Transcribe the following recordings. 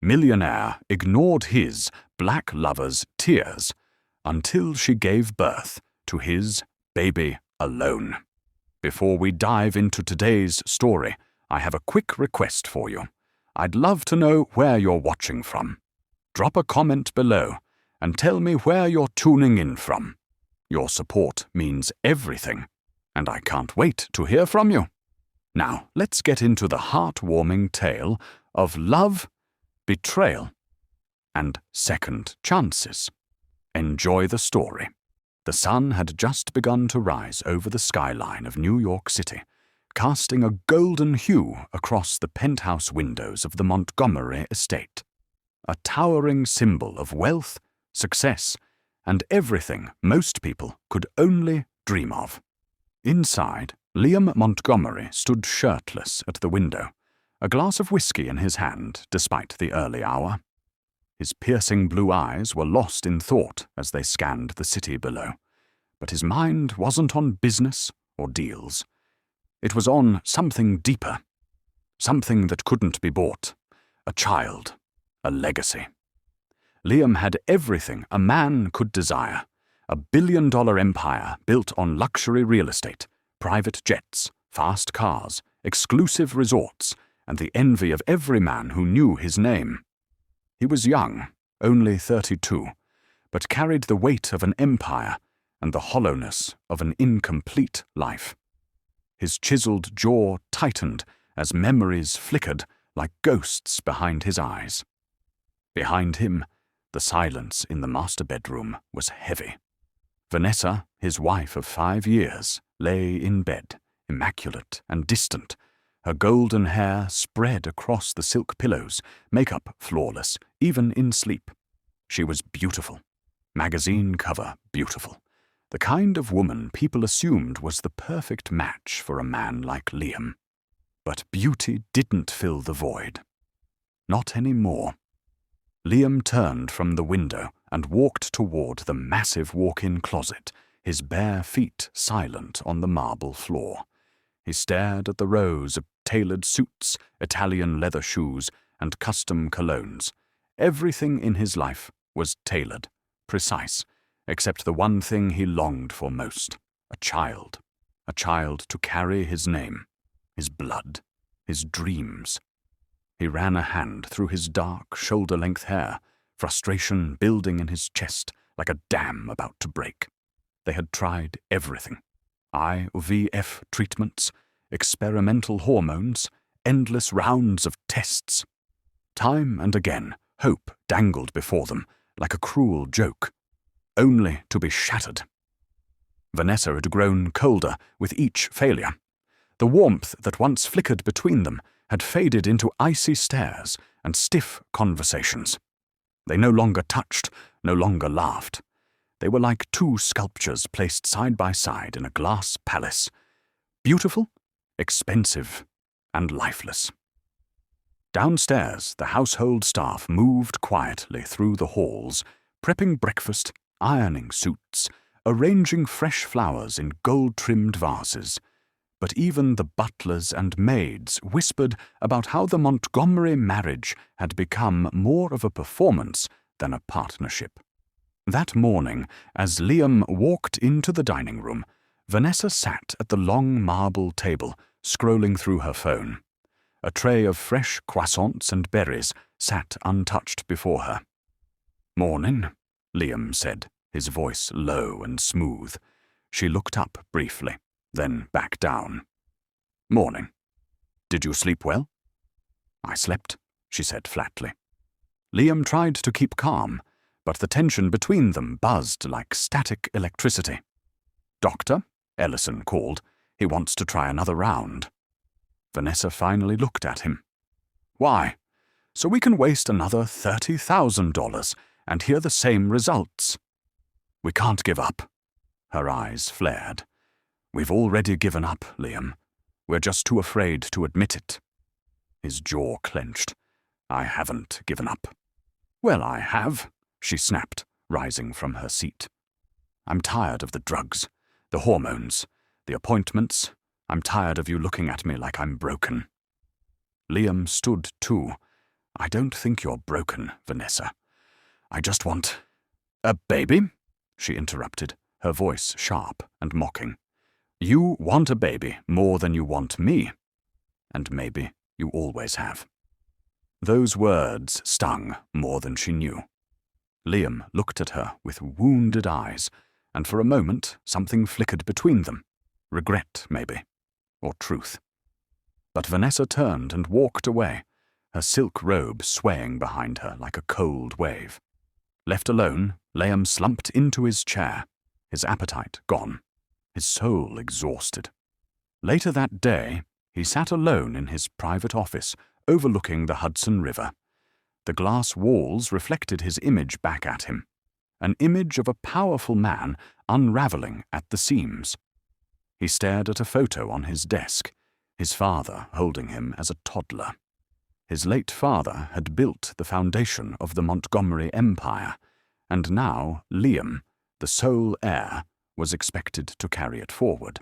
Millionaire ignored his black lover's tears until she gave birth to his baby alone. Before we dive into today's story, I have a quick request for you. I'd love to know where you're watching from. Drop a comment below and tell me where you're tuning in from. Your support means everything, and I can't wait to hear from you. Now, let's get into the heartwarming tale of love, betrayal, and second chances. Enjoy the story. The sun had just begun to rise over the skyline of New York City, casting a golden hue across the penthouse windows of the Montgomery estate, a towering symbol of wealth, success, and everything most people could only dream of. Inside, Liam Montgomery stood shirtless at the window, a glass of whiskey in his hand despite the early hour. His piercing blue eyes were lost in thought as they scanned the city below, but his mind wasn't on business or deals. It was on something deeper, something that couldn't be bought, a child, a legacy. Liam had everything a man could desire, a billion-dollar empire built on luxury real estate, private jets, fast cars, exclusive resorts, and the envy of every man who knew his name. He was young, only 32, but carried the weight of an empire and the hollowness of an incomplete life. His chiseled jaw tightened as memories flickered like ghosts behind his eyes. Behind him, the silence in the master bedroom was heavy. Vanessa, his wife of 5 years, lay in bed, immaculate and distant, her golden hair spread across the silk pillows, makeup flawless, even in sleep. She was beautiful, magazine cover beautiful, the kind of woman people assumed was the perfect match for a man like Liam. But beauty didn't fill the void. Not anymore. Liam turned from the window and walked toward the massive walk-in closet, his bare feet silent on the marble floor. He stared at the rows of tailored suits, Italian leather shoes, and custom colognes. Everything in his life was tailored, precise, except the one thing he longed for most, a child to carry his name, his blood, his dreams. He ran a hand through his dark, shoulder-length hair, frustration building in his chest like a dam about to break. They had tried everything. IVF treatments, experimental hormones, endless rounds of tests. Time and again, hope dangled before them like a cruel joke, only to be shattered. Vanessa had grown colder with each failure. The warmth that once flickered between them had faded into icy stares and stiff conversations. They no longer touched, no longer laughed. They were like two sculptures placed side by side in a glass palace, beautiful, expensive, and lifeless. Downstairs, the household staff moved quietly through the halls, prepping breakfast, ironing suits, arranging fresh flowers in gold-trimmed vases. But even the butlers and maids whispered about how the Montgomery marriage had become more of a performance than a partnership. That morning, as Liam walked into the dining room, Vanessa sat at the long marble table, scrolling through her phone. A tray of fresh croissants and berries sat untouched before her. "Morning," Liam said, his voice low and smooth. She looked up briefly, then back down. "Morning. Did you sleep well?" "I slept," she said flatly. Liam tried to keep calm, but the tension between them buzzed like static electricity. "Doctor," Ellison called. "He wants to try another round." Vanessa finally looked at him. "Why? So we can waste another $30,000 and hear the same results." "We can't give up." Her eyes flared. "We've already given up, Liam. We're just too afraid to admit it." His jaw clenched. "I haven't given up." "Well, I have," she snapped, rising from her seat. "I'm tired of the drugs, the hormones, the appointments. I'm tired of you looking at me like I'm broken." Liam stood too. I don't think you're broken, Vanessa. I just want— A baby? She interrupted, her voice sharp and mocking. You want a baby more than you want me. And maybe you always have. Those words stung more than she knew. Liam looked at her with wounded eyes, and for a moment something flickered between them. Regret, maybe, or truth. But Vanessa turned and walked away, her silk robe swaying behind her like a cold wave. Left alone, Liam slumped into his chair, his appetite gone, his soul exhausted. Later that day, he sat alone in his private office, overlooking the Hudson River. The glass walls reflected his image back at him, an image of a powerful man unraveling at the seams. He stared at a photo on his desk, his father holding him as a toddler. His late father had built the foundation of the Montgomery Empire, and now Liam, the sole heir, was expected to carry it forward.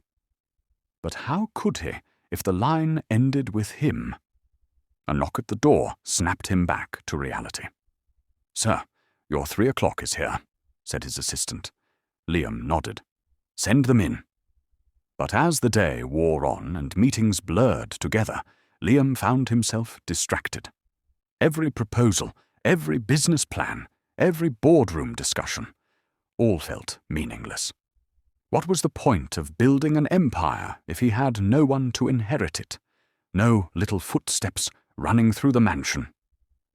But how could he if the line ended with him? A knock at the door snapped him back to reality. "Sir, your 3 o'clock is here," said his assistant. Liam nodded. "Send them in." But as the day wore on and meetings blurred together, Liam found himself distracted. Every proposal, every business plan, every boardroom discussion, all felt meaningless. What was the point of building an empire if he had no one to inherit it? No little footsteps running through the mansion.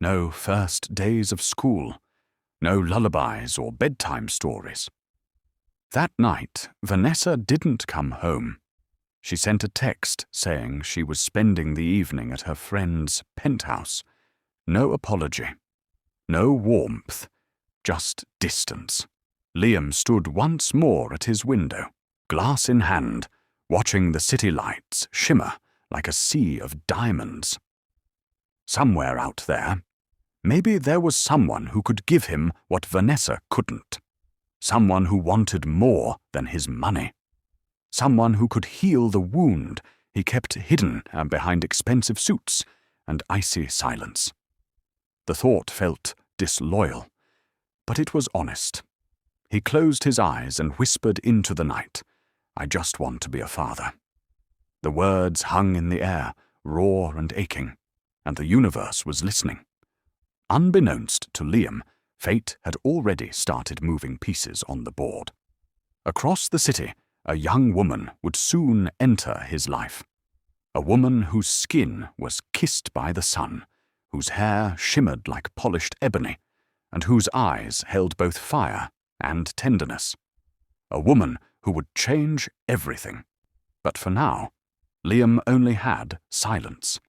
No first days of school. No lullabies or bedtime stories. That night, Vanessa didn't come home. She sent a text saying she was spending the evening at her friend's penthouse. No apology. No warmth. Just distance. Liam stood once more at his window, glass in hand, watching the city lights shimmer like a sea of diamonds. Somewhere out there, maybe there was someone who could give him what Vanessa couldn't. Someone who wanted more than his money. Someone who could heal the wound he kept hidden behind expensive suits and icy silence. The thought felt disloyal, but it was honest. He closed his eyes and whispered into the night, "I just want to be a father." The words hung in the air, raw and aching, and the universe was listening. Unbeknownst to Liam, fate had already started moving pieces on the board. Across the city, a young woman would soon enter his life. A woman whose skin was kissed by the sun, whose hair shimmered like polished ebony, and whose eyes held both fire and tenderness. A woman who would change everything. But for now, Liam only had silence,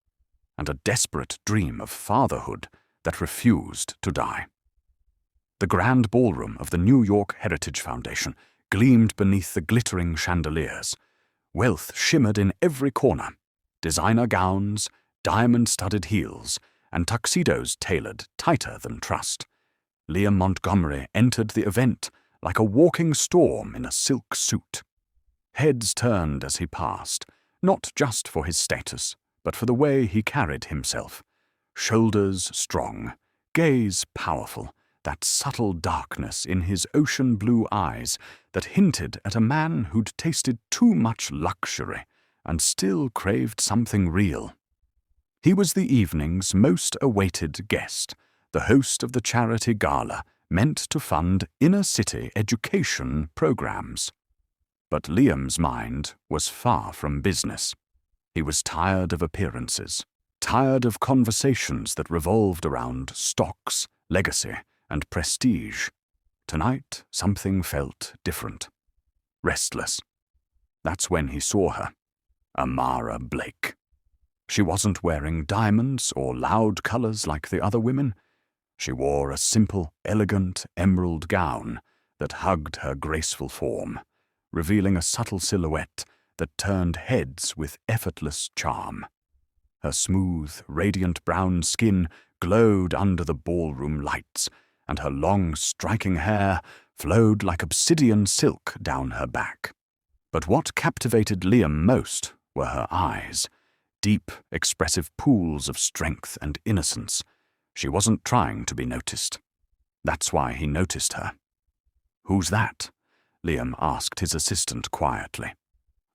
and a desperate dream of fatherhood that refused to die. The grand ballroom of the New York Heritage Foundation gleamed beneath the glittering chandeliers. Wealth shimmered in every corner. Designer gowns, diamond-studded heels, and tuxedos tailored tighter than trust. Liam Montgomery entered the event like a walking storm in a silk suit. Heads turned as he passed, not just for his status, but for the way he carried himself. Shoulders strong, gaze powerful, that subtle darkness in his ocean blue eyes that hinted at a man who'd tasted too much luxury and still craved something real. He was the evening's most awaited guest, the host of the charity gala meant to fund inner-city education programs. But Liam's mind was far from business. He was tired of appearances, tired of conversations that revolved around stocks, legacy, and prestige. Tonight, something felt different. Restless. That's when he saw her. Amara Blake. She wasn't wearing diamonds or loud colors like the other women. She wore a simple, elegant emerald gown that hugged her graceful form, revealing a subtle silhouette that turned heads with effortless charm. Her smooth, radiant brown skin glowed under the ballroom lights, and her long, striking hair flowed like obsidian silk down her back. But what captivated Liam most were her eyes, deep, expressive pools of strength and innocence, She wasn't trying to be noticed. That's why he noticed her. "Who's that?" Liam asked his assistant quietly.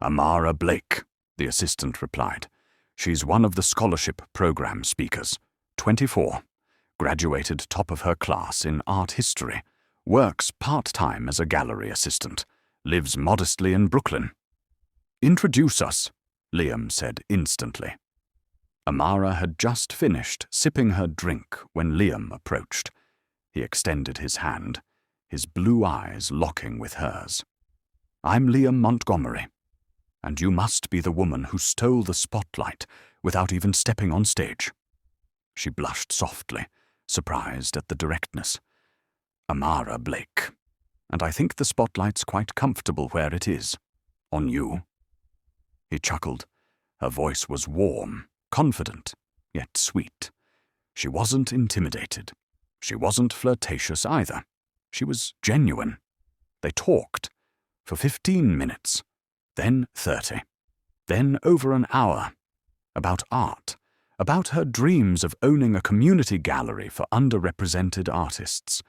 "Amara Blake," the assistant replied. "She's one of the scholarship program speakers, 24, graduated top of her class in art history, works part-time as a gallery assistant, lives modestly in Brooklyn." "Introduce us," Liam said instantly. Amara had just finished sipping her drink when Liam approached. He extended his hand, his blue eyes locking with hers. "I'm Liam Montgomery, and you must be the woman who stole the spotlight without even stepping on stage." She blushed softly, surprised at the directness. "Amara Blake, and I think the spotlight's quite comfortable where it is. On you." He chuckled. Her voice was warm, confident, yet sweet. She wasn't intimidated. She wasn't flirtatious either. She was genuine. They talked for 15 minutes, then 30, then over an hour, about art, about her dreams of owning a community gallery for underrepresented artists,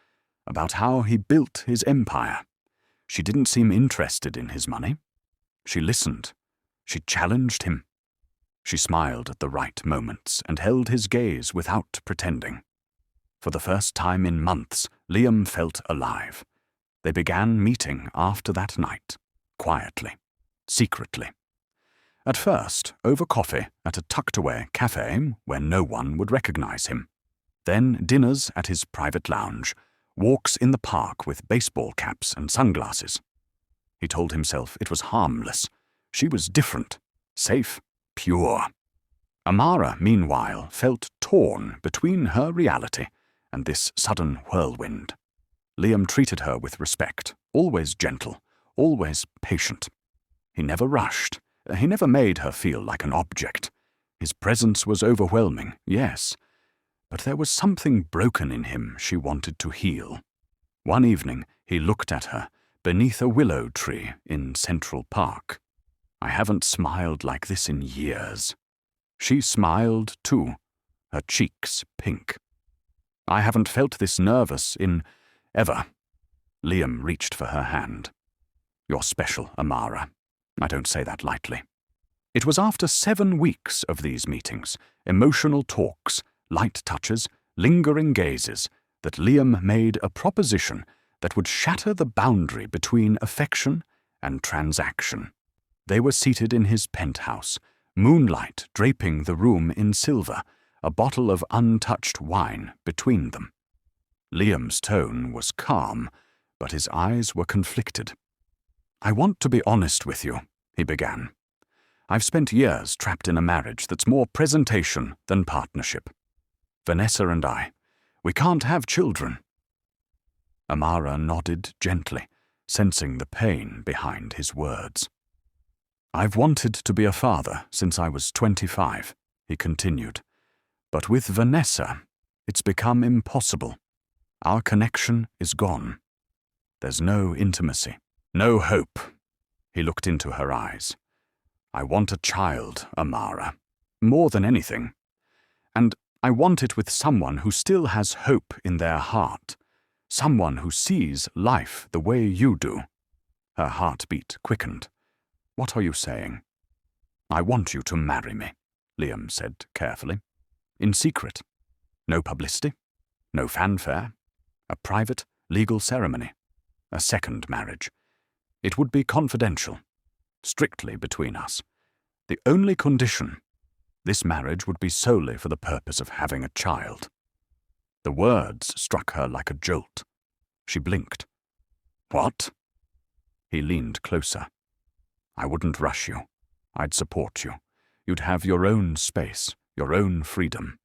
about how he built his empire. She didn't seem interested in his money. She listened. She challenged him. She smiled at the right moments and held his gaze without pretending. For the first time in months, Liam felt alive. They began meeting after that night, quietly, secretly. At first, over coffee at a tucked-away cafe where no one would recognize him. Then dinners at his private lounge, walks in the park with baseball caps and sunglasses. He told himself it was harmless. She was different, safe, pure. Amara, meanwhile, felt torn between her reality and this sudden whirlwind. Liam treated her with respect, always gentle, always patient. He never rushed. He never made her feel like an object. His presence was overwhelming, yes, but there was something broken in him she wanted to heal. One evening, he looked at her beneath a willow tree in Central Park. "I haven't smiled like this in years." She smiled too, her cheeks pink. "I haven't felt this nervous in ever." Liam reached for her hand. "You're special, Amara. I don't say that lightly." It was after 7 weeks of these meetings, emotional talks, light touches, lingering gazes, that Liam made a proposition that would shatter the boundary between affection and transaction. They were seated in his penthouse, moonlight draping the room in silver, a bottle of untouched wine between them. Liam's tone was calm, but his eyes were conflicted. "I want to be honest with you," he began. "I've spent years trapped in a marriage that's more presentation than partnership. Vanessa and I, we can't have children." Amara nodded gently, sensing the pain behind his words. "I've wanted to be a father since I was 25, he continued. "But with Vanessa, it's become impossible. Our connection is gone. There's no intimacy, no hope." He looked into her eyes. "I want a child, Amara, more than anything. And I want it with someone who still has hope in their heart, someone who sees life the way you do." Her heartbeat quickened. "What are you saying?" "I want you to marry me," Liam said carefully. "In secret. No publicity, no fanfare. A private, legal ceremony. A second marriage. It would be confidential, strictly between us. The only condition, this marriage would be solely for the purpose of having a child." The words struck her like a jolt. She blinked. "What?" He leaned closer. "I wouldn't rush you. I'd support you. You'd have your own space, your own freedom.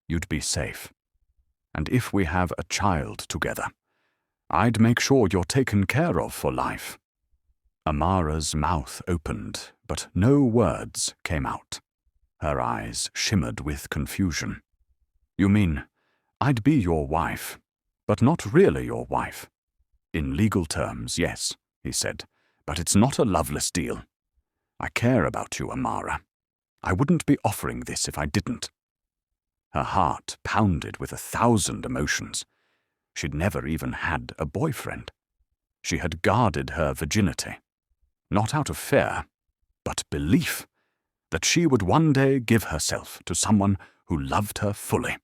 You'd be safe. And if we have a child together, I'd make sure you're taken care of for life." Amara's mouth opened, but no words came out. Her eyes shimmered with confusion. "You mean, I'd be your wife, but not really your wife?" "In legal terms, yes," he said, "but it's not a loveless deal. I care about you, Amara. I wouldn't be offering this if I didn't." Her heart pounded with 1,000 emotions. She'd never even had a boyfriend. She had guarded her virginity, not out of fear, but belief that she would one day give herself to someone who loved her fully.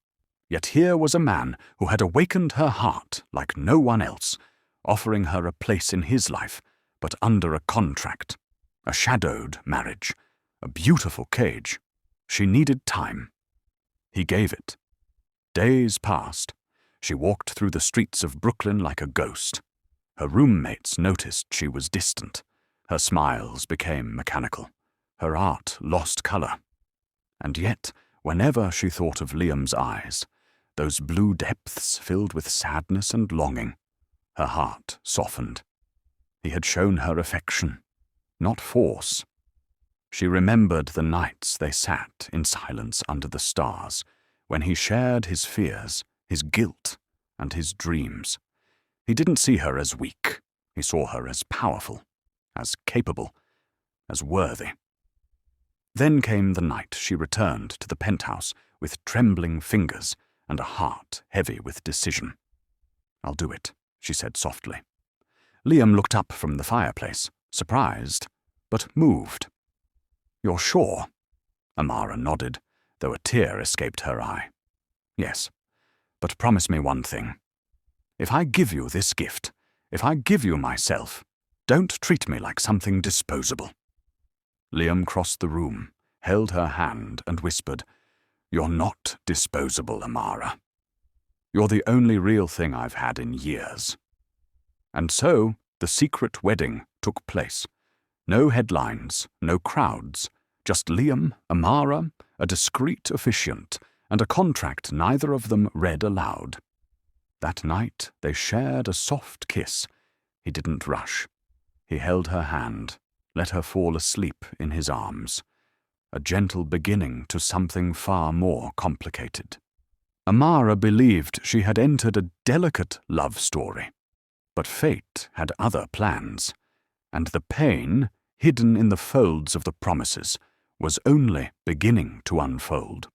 Yet here was a man who had awakened her heart like no one else, offering her a place in his life, but under a contract, a shadowed marriage, a beautiful cage. She needed time. He gave it. Days passed. She walked through the streets of Brooklyn like a ghost. Her roommates noticed she was distant. Her smiles became mechanical. Her art lost color. And yet, whenever she thought of Liam's eyes, those blue depths filled with sadness and longing, her heart softened. He had shown her affection, not force. She remembered the nights they sat in silence under the stars, when he shared his fears, his guilt, and his dreams. He didn't see her as weak. He saw her as powerful, as capable, as worthy. Then came the night she returned to the penthouse with trembling fingers and a heart heavy with decision. "I'll do it," she said softly. Liam looked up from the fireplace, surprised, but moved. "You're sure?" Amara nodded, though a tear escaped her eye. "Yes, but promise me one thing. If I give you this gift, if I give you myself, don't treat me like something disposable." Liam crossed the room, held her hand, and whispered, "You're not disposable, Amara. You're the only real thing I've had in years." And so the secret wedding took place. No headlines, no crowds, just Liam, Amara, a discreet officiant, and a contract neither of them read aloud. That night they shared a soft kiss. He didn't rush. He held her hand, let her fall asleep in his arms. A gentle beginning to something far more complicated. Amara believed she had entered a delicate love story. But fate had other plans, and the pain, hidden in the folds of the promises, was only beginning to unfold.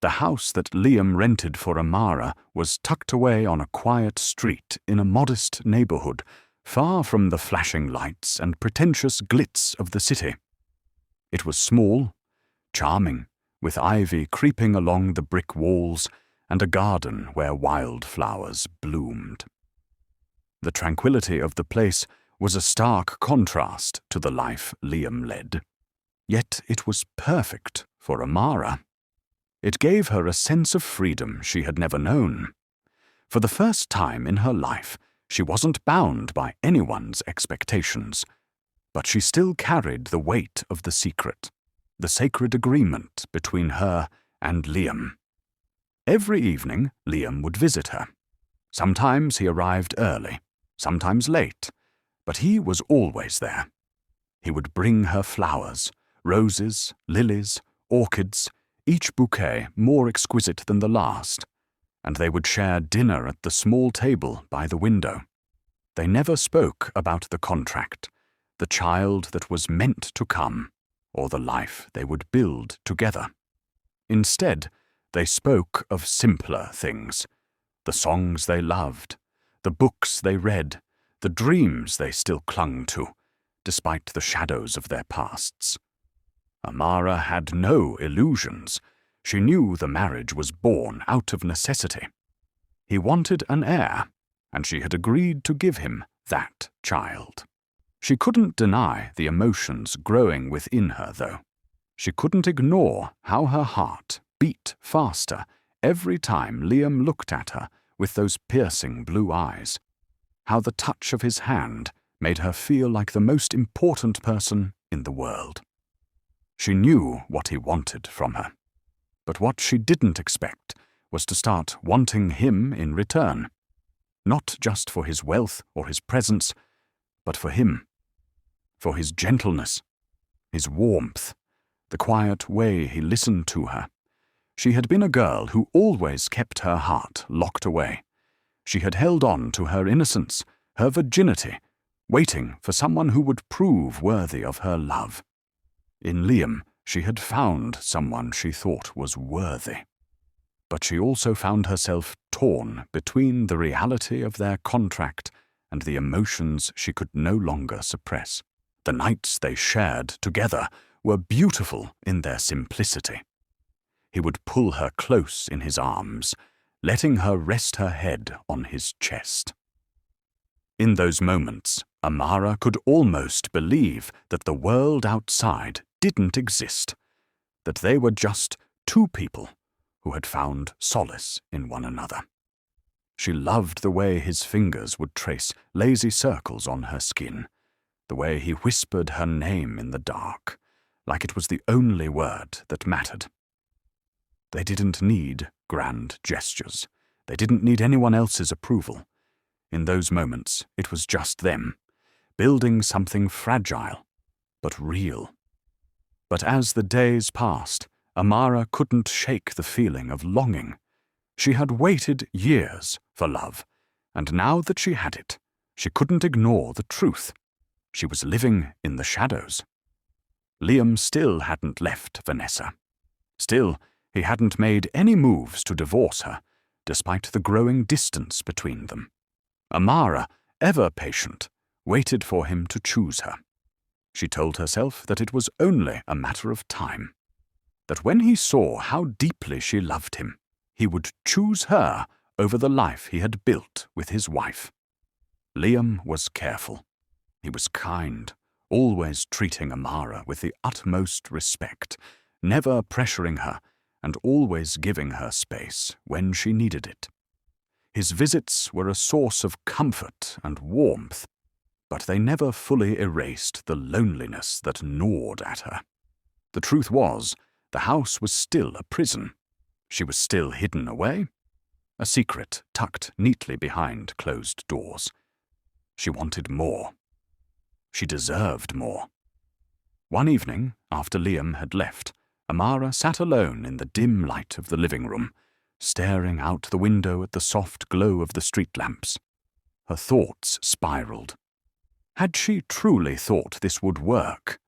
The house that Liam rented for Amara was tucked away on a quiet street in a modest neighborhood, far from the flashing lights and pretentious glitz of the city. It was small, charming, with ivy creeping along the brick walls and a garden where wildflowers bloomed. The tranquility of the place was a stark contrast to the life Liam led. Yet it was perfect for Amara. It gave her a sense of freedom she had never known. For the first time in her life, she wasn't bound by anyone's expectations, but she still carried the weight of the secret, the sacred agreement between her and Liam. Every evening, Liam would visit her. Sometimes he arrived early, sometimes late, but he was always there. He would bring her flowers, roses, lilies, orchids, each bouquet more exquisite than the last, and they would share dinner at the small table by the window. They never spoke about the contract, the child that was meant to come, or the life they would build together. Instead, they spoke of simpler things, the songs they loved, the books they read, the dreams they still clung to, despite the shadows of their pasts. Amara had no illusions. She knew the marriage was born out of necessity. He wanted an heir, and she had agreed to give him that child. She couldn't deny the emotions growing within her, though. She couldn't ignore how her heart beat faster every time Liam looked at her with those piercing blue eyes, how the touch of his hand made her feel like the most important person in the world. She knew what he wanted from her, but what she didn't expect was to start wanting him in return, not just for his wealth or his presence, but for him, for his gentleness, his warmth, the quiet way he listened to her. She had been a girl who always kept her heart locked away. She had held on to her innocence, her virginity, waiting for someone who would prove worthy of her love. In Liam, she had found someone she thought was worthy. But she also found herself torn between the reality of their contract and the emotions she could no longer suppress. The nights they shared together were beautiful in their simplicity. He would pull her close in his arms, letting her rest her head on his chest. In those moments, Amara could almost believe that the world outside didn't exist, that they were just two people who had found solace in one another. She loved the way his fingers would trace lazy circles on her skin, the way he whispered her name in the dark, like it was the only word that mattered. They didn't need grand gestures. They didn't need anyone else's approval. In those moments, it was just them, building something fragile, but real. But as the days passed, Amara couldn't shake the feeling of longing. She had waited years for love, and now that she had it, she couldn't ignore the truth. She was living in the shadows. Liam still hadn't left Vanessa. Still, he hadn't made any moves to divorce her, despite the growing distance between them. Amara, ever patient, waited for him to choose her. She told herself that it was only a matter of time, that when he saw how deeply she loved him, he would choose her over the life he had built with his wife. Liam was careful. He was kind, always treating Amara with the utmost respect, never pressuring her, and always giving her space when she needed it. His visits were a source of comfort and warmth, but they never fully erased the loneliness that gnawed at her. The truth was, the house was still a prison. She was still hidden away, a secret tucked neatly behind closed doors. She wanted more. She deserved more. One evening, after Liam had left, Amara sat alone in the dim light of the living room, staring out the window at the soft glow of the street lamps. Her thoughts spiraled. Had she truly thought this would work?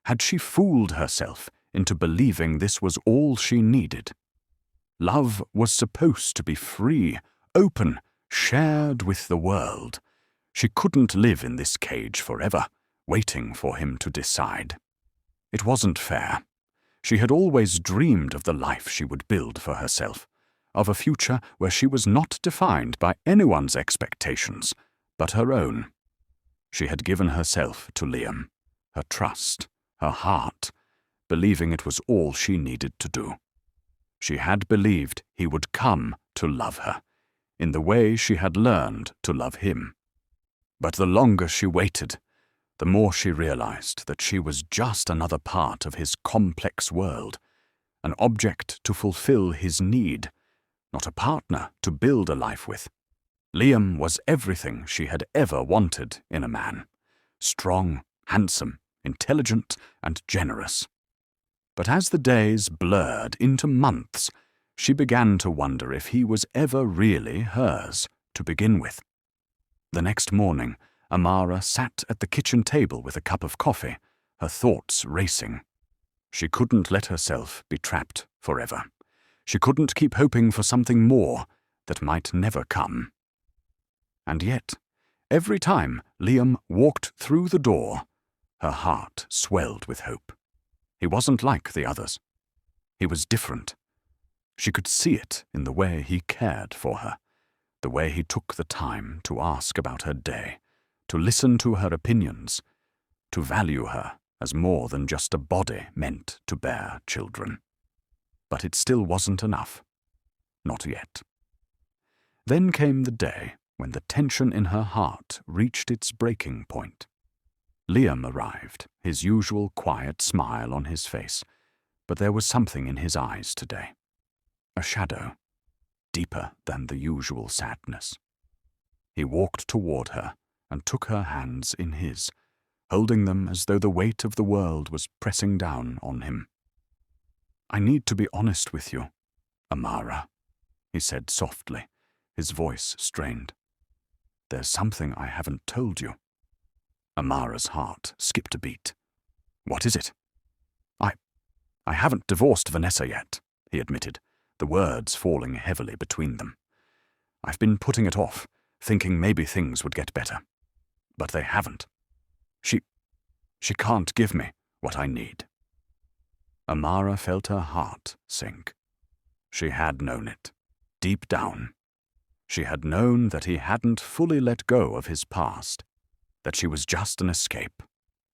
Had she fooled herself into believing this was all she needed? Love was supposed to be free, open, shared with the world. She couldn't live in this cage forever, waiting for him to decide. It wasn't fair. She had always dreamed of the life she would build for herself, of a future where she was not defined by anyone's expectations, but her own. She had given herself to Liam, her trust, her heart, believing it was all she needed to do. She had believed he would come to love her, in the way she had learned to love him. But the longer she waited, the more she realized that she was just another part of his complex world, an object to fulfill his need, not a partner to build a life with. Liam was everything she had ever wanted in a man: strong, handsome, intelligent, and generous. But as the days blurred into months, she began to wonder if he was ever really hers to begin with. The next morning, Amara sat at the kitchen table with a cup of coffee, her thoughts racing. She couldn't let herself be trapped forever. She couldn't keep hoping for something more that might never come. And yet, every time Liam walked through the door, her heart swelled with hope. He wasn't like the others. He was different. She could see it in the way he cared for her, the way he took the time to ask about her day, to listen to her opinions, to value her as more than just a body meant to bear children. But it still wasn't enough. Not yet. Then came the day when the tension in her heart reached its breaking point. Liam arrived, his usual quiet smile on his face, but there was something in his eyes today. A shadow, deeper than the usual sadness. He walked toward her and took her hands in his, holding them as though the weight of the world was pressing down on him. "I need to be honest with you, Amara," he said softly, his voice strained. "There's something I haven't told you." Amara's heart skipped a beat. "What is it?" I haven't divorced Vanessa yet," he admitted, the words falling heavily between them. "I've been putting it off, thinking maybe things would get better. But they haven't. She can't give me what I need." Amara felt her heart sink. She had known it, deep down. She had known that he hadn't fully let go of his past, that she was just an escape,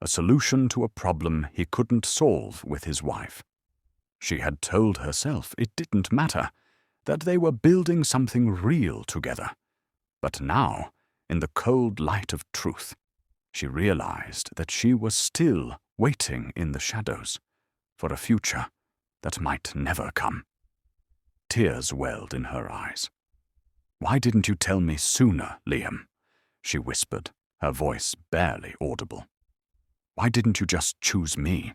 a solution to a problem he couldn't solve with his wife. She had told herself it didn't matter, that they were building something real together. But now, in the cold light of truth, she realized that she was still waiting in the shadows for a future that might never come. Tears welled in her eyes. "Why didn't you tell me sooner, Liam?" she whispered, her voice barely audible. "Why didn't you just choose me?"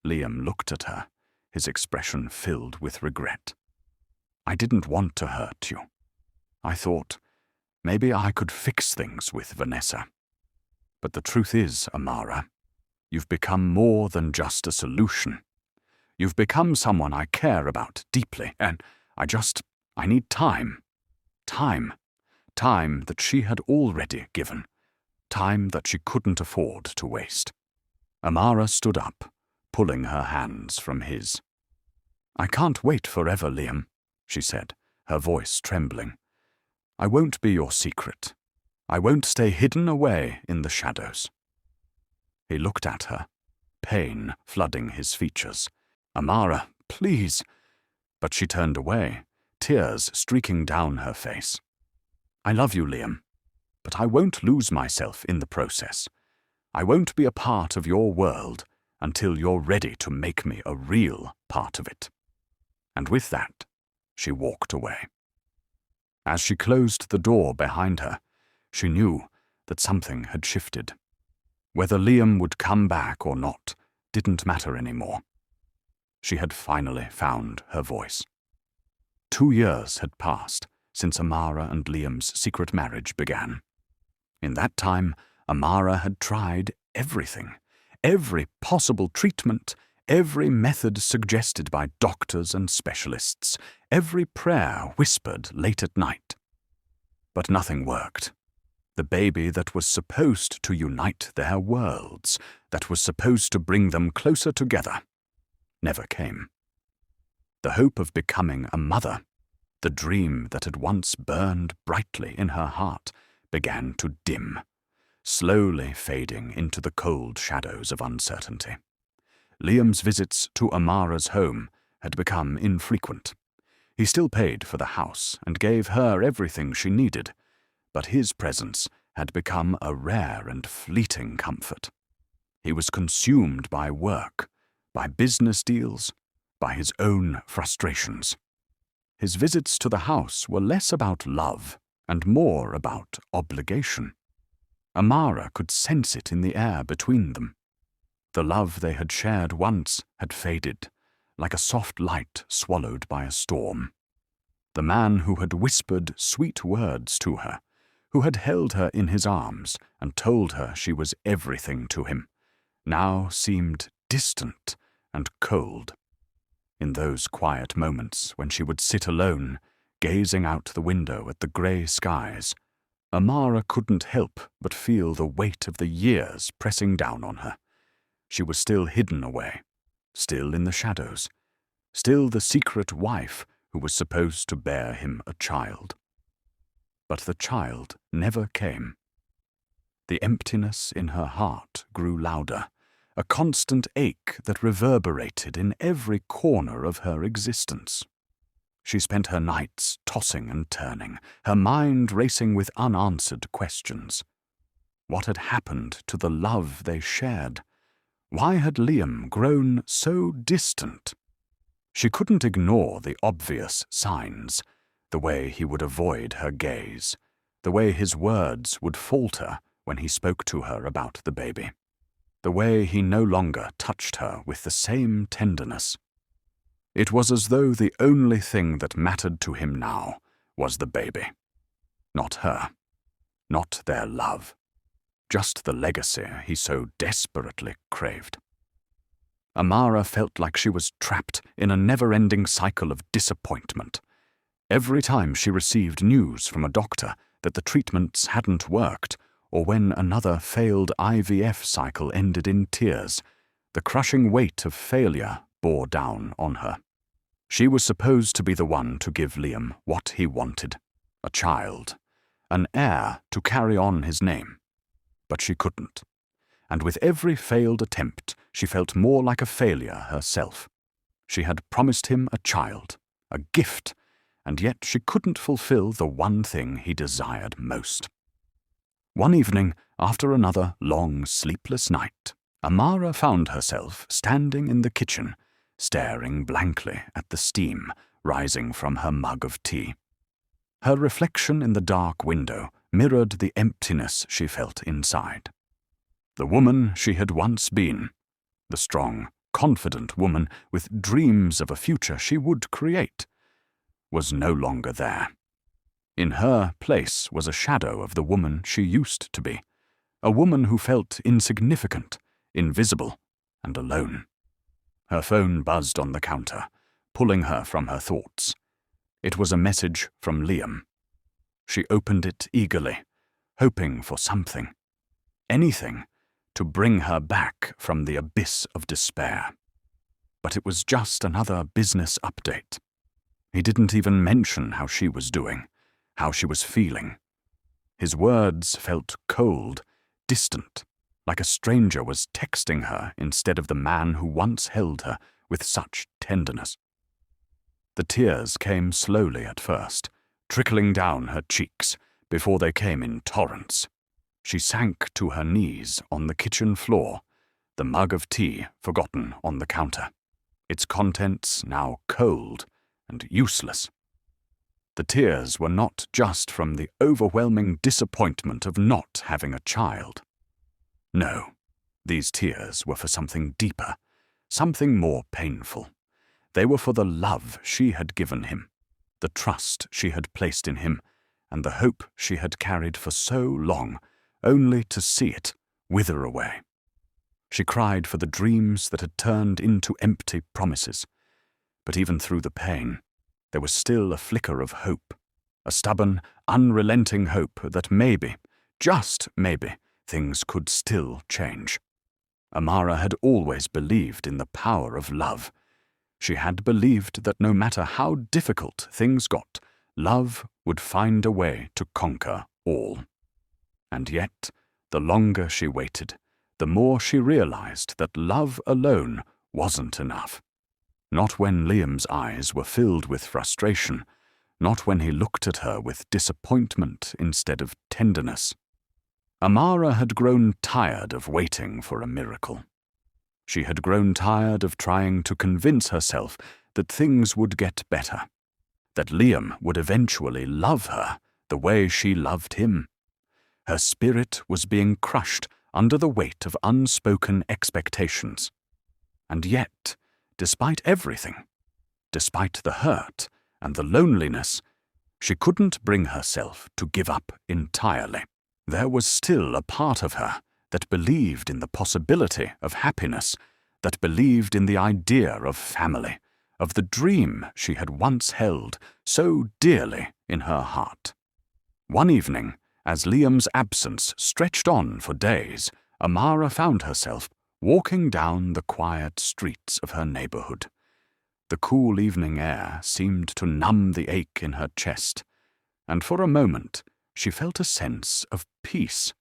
Liam looked at her, his expression filled with regret. "I didn't want to hurt you. I thought maybe I could fix things with Vanessa. But the truth is, Amara, you've become more than just a solution. You've become someone I care about deeply, and I need time. Time that she had already given. Time that she couldn't afford to waste." Amara stood up, pulling her hands from his. "I can't wait forever, Liam," she said, her voice trembling. "I won't be your secret. I won't stay hidden away in the shadows." He looked at her, pain flooding his features. "Amara, please." But she turned away, tears streaking down her face. "I love you, Liam, but I won't lose myself in the process. I won't be a part of your world until you're ready to make me a real part of it." And with that, she walked away. As she closed the door behind her, she knew that something had shifted. Whether Liam would come back or not didn't matter anymore. She had finally found her voice. 2 years had passed since Amara and Liam's secret marriage began. In that time, Amara had tried everything, every possible treatment, every method suggested by doctors and specialists, every prayer whispered late at night. But nothing worked. The baby that was supposed to unite their worlds, that was supposed to bring them closer together, never came. The hope of becoming a mother, the dream that had once burned brightly in her heart, began to dim, slowly fading into the cold shadows of uncertainty. Liam's visits to Amara's home had become infrequent. He still paid for the house and gave her everything she needed, but his presence had become a rare and fleeting comfort. He was consumed by work, by business deals, by his own frustrations. His visits to the house were less about love and more about obligation. Amara could sense it in the air between them. The love they had shared once had faded, like a soft light swallowed by a storm. The man who had whispered sweet words to her, who had held her in his arms and told her she was everything to him, now seemed distant and cold. In those quiet moments when she would sit alone, gazing out the window at the grey skies, Amara couldn't help but feel the weight of the years pressing down on her. She was still hidden away, still in the shadows, still the secret wife who was supposed to bear him a child. But the child never came. The emptiness in her heart grew louder, a constant ache that reverberated in every corner of her existence. She spent her nights tossing and turning, her mind racing with unanswered questions. What had happened to the love they shared? Why had Liam grown so distant? She couldn't ignore the obvious signs, the way he would avoid her gaze, the way his words would falter when he spoke to her about the baby, the way he no longer touched her with the same tenderness. It was as though the only thing that mattered to him now was the baby. Not her, not their love, just the legacy he so desperately craved. Amara felt like she was trapped in a never-ending cycle of disappointment. Every time she received news from a doctor that the treatments hadn't worked, or when another failed IVF cycle ended in tears, the crushing weight of failure bore down on her. She was supposed to be the one to give Liam what he wanted, a child, an heir to carry on his name. But she couldn't, and with every failed attempt, she felt more like a failure herself. She had promised him a child, a gift, and yet she couldn't fulfill the one thing he desired most. One evening, after another long, sleepless night, Amara found herself standing in the kitchen, staring blankly at the steam rising from her mug of tea. Her reflection in the dark window mirrored the emptiness she felt inside. The woman she had once been, the strong, confident woman with dreams of a future she would create, was no longer there. In her place was a shadow of the woman she used to be, a woman who felt insignificant, invisible, and alone. Her phone buzzed on the counter, pulling her from her thoughts. It was a message from Liam. She opened it eagerly, hoping for something, anything, to bring her back from the abyss of despair. But it was just another business update. He didn't even mention how she was doing, how she was feeling. His words felt cold, distant, like a stranger was texting her instead of the man who once held her with such tenderness. The tears came slowly at first, trickling down her cheeks before they came in torrents. She sank to her knees on the kitchen floor, the mug of tea forgotten on the counter, its contents now cold and useless. The tears were not just from the overwhelming disappointment of not having a child. No, these tears were for something deeper, something more painful. They were for the love she had given him, the trust she had placed in him, and the hope she had carried for so long, only to see it wither away. She cried for the dreams that had turned into empty promises. But even through the pain, there was still a flicker of hope, a stubborn, unrelenting hope that maybe, just maybe, things could still change. Amara had always believed in the power of love. She had believed that no matter how difficult things got, love would find a way to conquer all. And yet, the longer she waited, the more she realized that love alone wasn't enough. Not when Liam's eyes were filled with frustration, not when he looked at her with disappointment instead of tenderness. Amara had grown tired of waiting for a miracle. She had grown tired of trying to convince herself that things would get better, that Liam would eventually love her the way she loved him. Her spirit was being crushed under the weight of unspoken expectations. And yet, despite everything, despite the hurt and the loneliness, she couldn't bring herself to give up entirely. There was still a part of her that believed in the possibility of happiness, that believed in the idea of family, of the dream she had once held so dearly in her heart. One evening, as Liam's absence stretched on for days, Amara found herself walking down the quiet streets of her neighborhood. The cool evening air seemed to numb the ache in her chest, and for a moment she felt a sense of peace.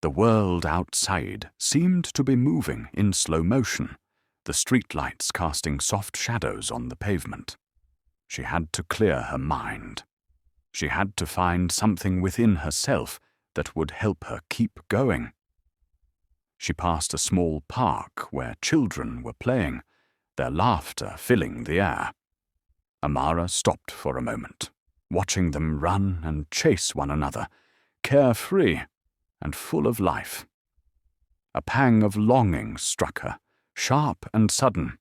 The world outside seemed to be moving in slow motion, the streetlights casting soft shadows on the pavement. She had to clear her mind. She had to find something within herself that would help her keep going. She passed a small park where children were playing, their laughter filling the air. Amara stopped for a moment, watching them run and chase one another, carefree and full of life. A pang of longing struck her, sharp and sudden.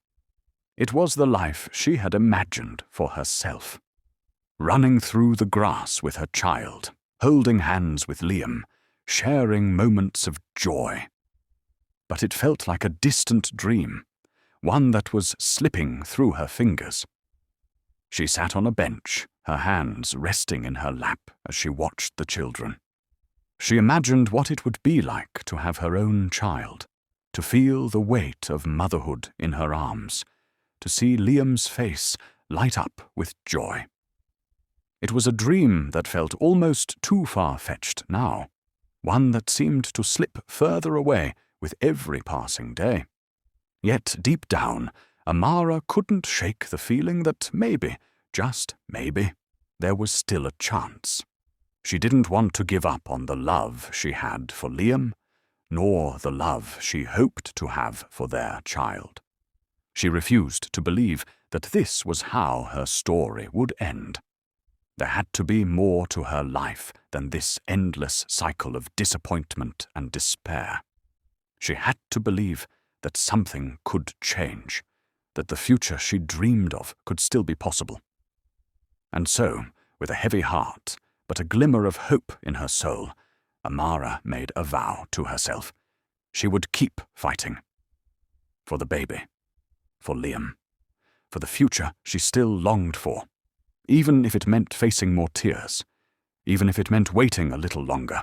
It was the life she had imagined for herself. Running through the grass with her child, holding hands with Liam, sharing moments of joy. but it felt like a distant dream, one that was slipping through her fingers. She sat on a bench, her hands resting in her lap as she watched the children. She imagined what it would be like to have her own child, to feel the weight of motherhood in her arms, to see Liam's face light up with joy. It was a dream that felt almost too far-fetched now, one that seemed to slip further away with every passing day. Yet deep down, Amara couldn't shake the feeling that maybe, just maybe, there was still a chance. She didn't want to give up on the love she had for Liam, nor the love she hoped to have for their child. She refused to believe that this was how her story would end. There had to be more to her life than this endless cycle of disappointment and despair. She had to believe that something could change, that the future she dreamed of could still be possible. And so, with a heavy heart, but a glimmer of hope in her soul, Amara made a vow to herself. She would keep fighting. For the baby. For Liam. For the future she still longed for. Even if it meant facing more tears. Even if it meant waiting a little longer.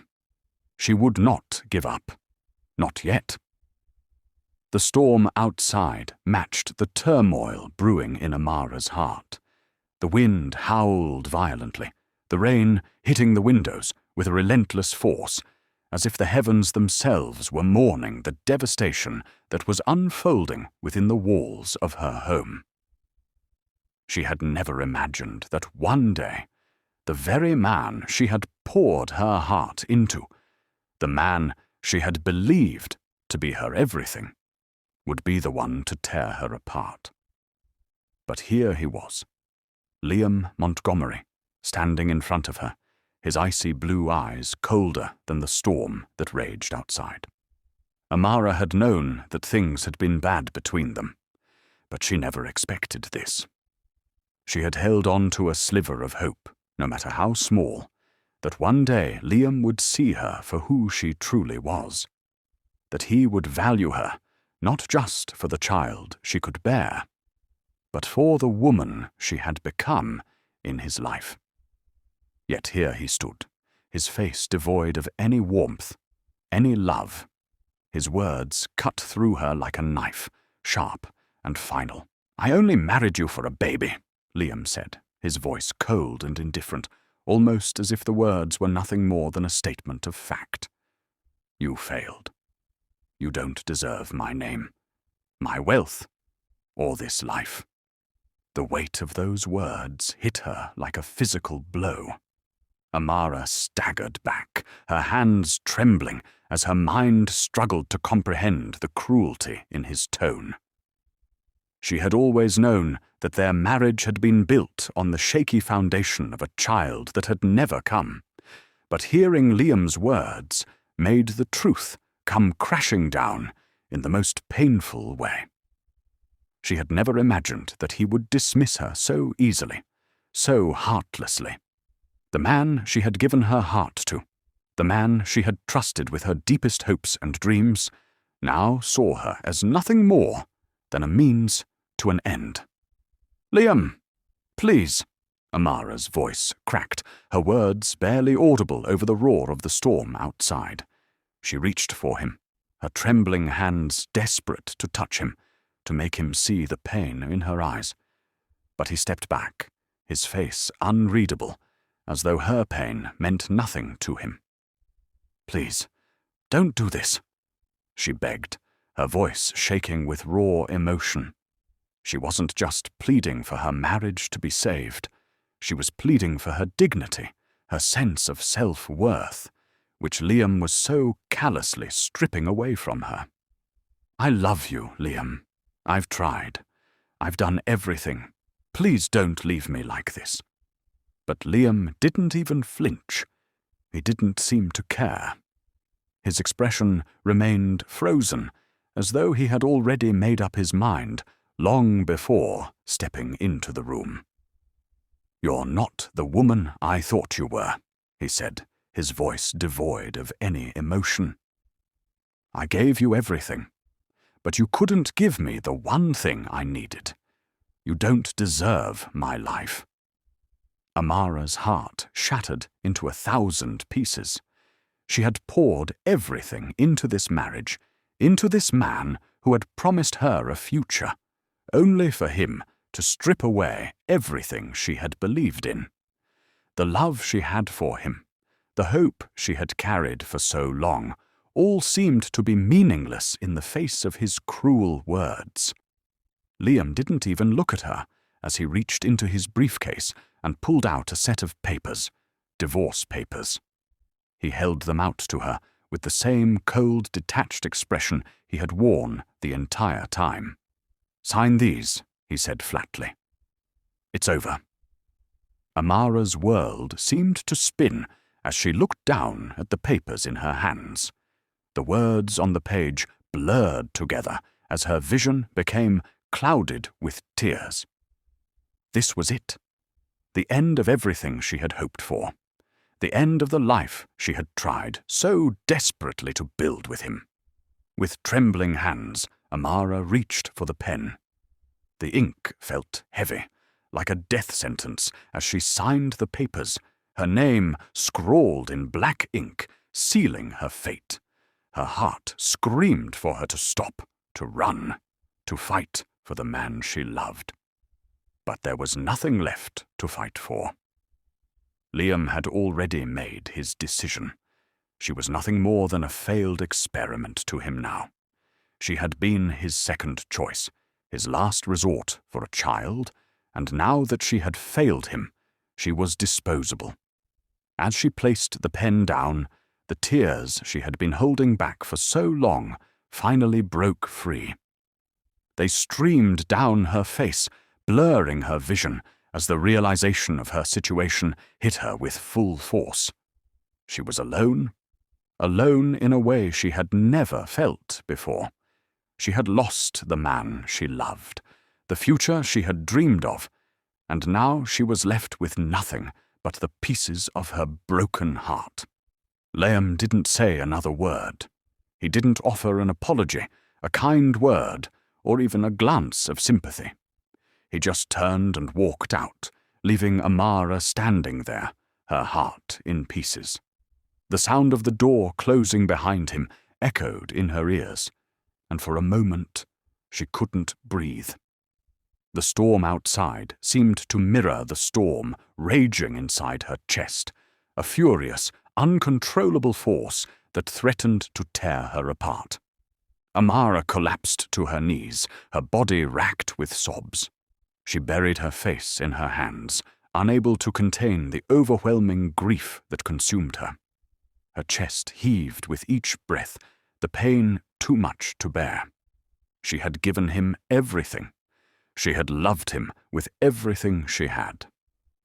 She would not give up. Not yet. The storm outside matched the turmoil brewing in Amara's heart. The wind howled violently, the rain hitting the windows with a relentless force, as if the heavens themselves were mourning the devastation that was unfolding within the walls of her home. She had never imagined that one day, the very man she had poured her heart into, the man she had believed to be her everything, would be the one to tear her apart. But here he was, Liam Montgomery, standing in front of her, his icy blue eyes colder than the storm that raged outside. Amara had known that things had been bad between them, but she never expected this. She had held on to a sliver of hope, no matter how small, that one day Liam would see her for who she truly was, that he would value her not just for the child she could bear, but for the woman she had become in his life. Yet here he stood, his face devoid of any warmth, any love. His words cut through her like a knife, sharp and final. "I only married you for a baby," Liam said, his voice cold and indifferent, almost as if the words were nothing more than a statement of fact. "You failed. You don't deserve my name, my wealth, or this life." The weight of those words hit her like a physical blow. Amara staggered back, her hands trembling as her mind struggled to comprehend the cruelty in his tone. She had always known that their marriage had been built on the shaky foundation of a child that had never come, but hearing Liam's words made the truth come crashing down in the most painful way. She had never imagined that he would dismiss her so easily, so heartlessly. The man she had given her heart to, the man she had trusted with her deepest hopes and dreams, now saw her as nothing more than a means to an end. "Liam, please," Amara's voice cracked, her words barely audible over the roar of the storm outside. She reached for him, her trembling hands desperate to touch him, to make him see the pain in her eyes. But he stepped back, his face unreadable, as though her pain meant nothing to him. "Please, don't do this," she begged, her voice shaking with raw emotion. She wasn't just pleading for her marriage to be saved. She was pleading for her dignity, her sense of self-worth, which Liam was so callously stripping away from her. "I love you, Liam. I've tried. I've done everything. Please don't leave me like this." But Liam didn't even flinch. He didn't seem to care. His expression remained frozen, as though he had already made up his mind long before stepping into the room. "You're not the woman I thought you were," he said, his voice devoid of any emotion. "I gave you everything, but you couldn't give me the one thing I needed. You don't deserve my life." Amara's heart shattered into 1,000 pieces. She had poured everything into this marriage, into this man who had promised her a future, only for him to strip away everything she had believed in. The love she had for him, the hope she had carried for so long, all seemed to be meaningless in the face of his cruel words. Liam didn't even look at her as he reached into his briefcase and pulled out a set of papers, divorce papers. He held them out to her with the same cold, detached expression he had worn the entire time. "Sign these," he said flatly. "It's over." Amara's world seemed to spin as she looked down at the papers in her hands. The words on the page blurred together as her vision became clouded with tears. This was it. The end of everything she had hoped for. The end of the life she had tried so desperately to build with him. With trembling hands, Amara reached for the pen. The ink felt heavy, like a death sentence, as she signed the papers, her name scrawled in black ink, sealing her fate. Her heart screamed for her to stop, to run, to fight for the man she loved. But there was nothing left to fight for. Liam had already made his decision. She was nothing more than a failed experiment to him now. She had been his second choice, his last resort for a child, and now that she had failed him, she was disposable. As she placed the pen down, the tears she had been holding back for so long finally broke free. They streamed down her face, blurring her vision as the realization of her situation hit her with full force. She was alone, alone in a way she had never felt before. She had lost the man she loved, the future she had dreamed of, and now she was left with nothing but the pieces of her broken heart. Liam didn't say another word. He didn't offer an apology, a kind word, or even a glance of sympathy. He just turned and walked out, leaving Amara standing there, her heart in pieces. The sound of the door closing behind him echoed in her ears, and for a moment she couldn't breathe. The storm outside seemed to mirror the storm raging inside her chest, a furious, uncontrollable force that threatened to tear her apart. Amara collapsed to her knees, her body racked with sobs. She buried her face in her hands, unable to contain the overwhelming grief that consumed her. Her chest heaved with each breath, the pain too much to bear. She had given him everything. She had loved him with everything she had.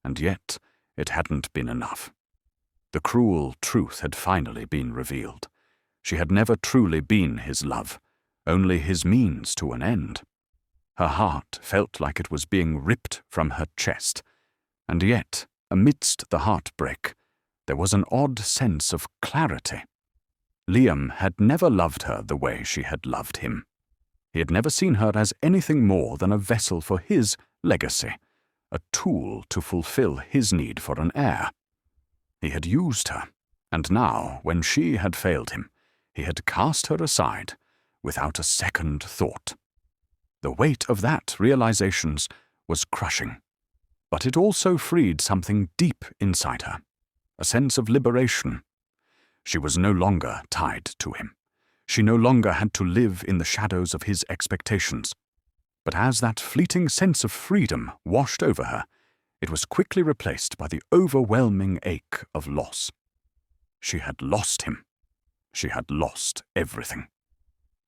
And yet it hadn't been enough. The cruel truth had finally been revealed. She had never truly been his love, only his means to an end. Her heart felt like it was being ripped from her chest, and yet, amidst the heartbreak, there was an odd sense of clarity. Liam had never loved her the way she had loved him. He had never seen her as anything more than a vessel for his legacy, a tool to fulfill his need for an heir. He had used her, and now, when she had failed him, he had cast her aside without a second thought. The weight of that realization was crushing, but it also freed something deep inside her, a sense of liberation. She was no longer tied to him. She no longer had to live in the shadows of his expectations. But as that fleeting sense of freedom washed over her, it was quickly replaced by the overwhelming ache of loss. She had lost him. She had lost everything.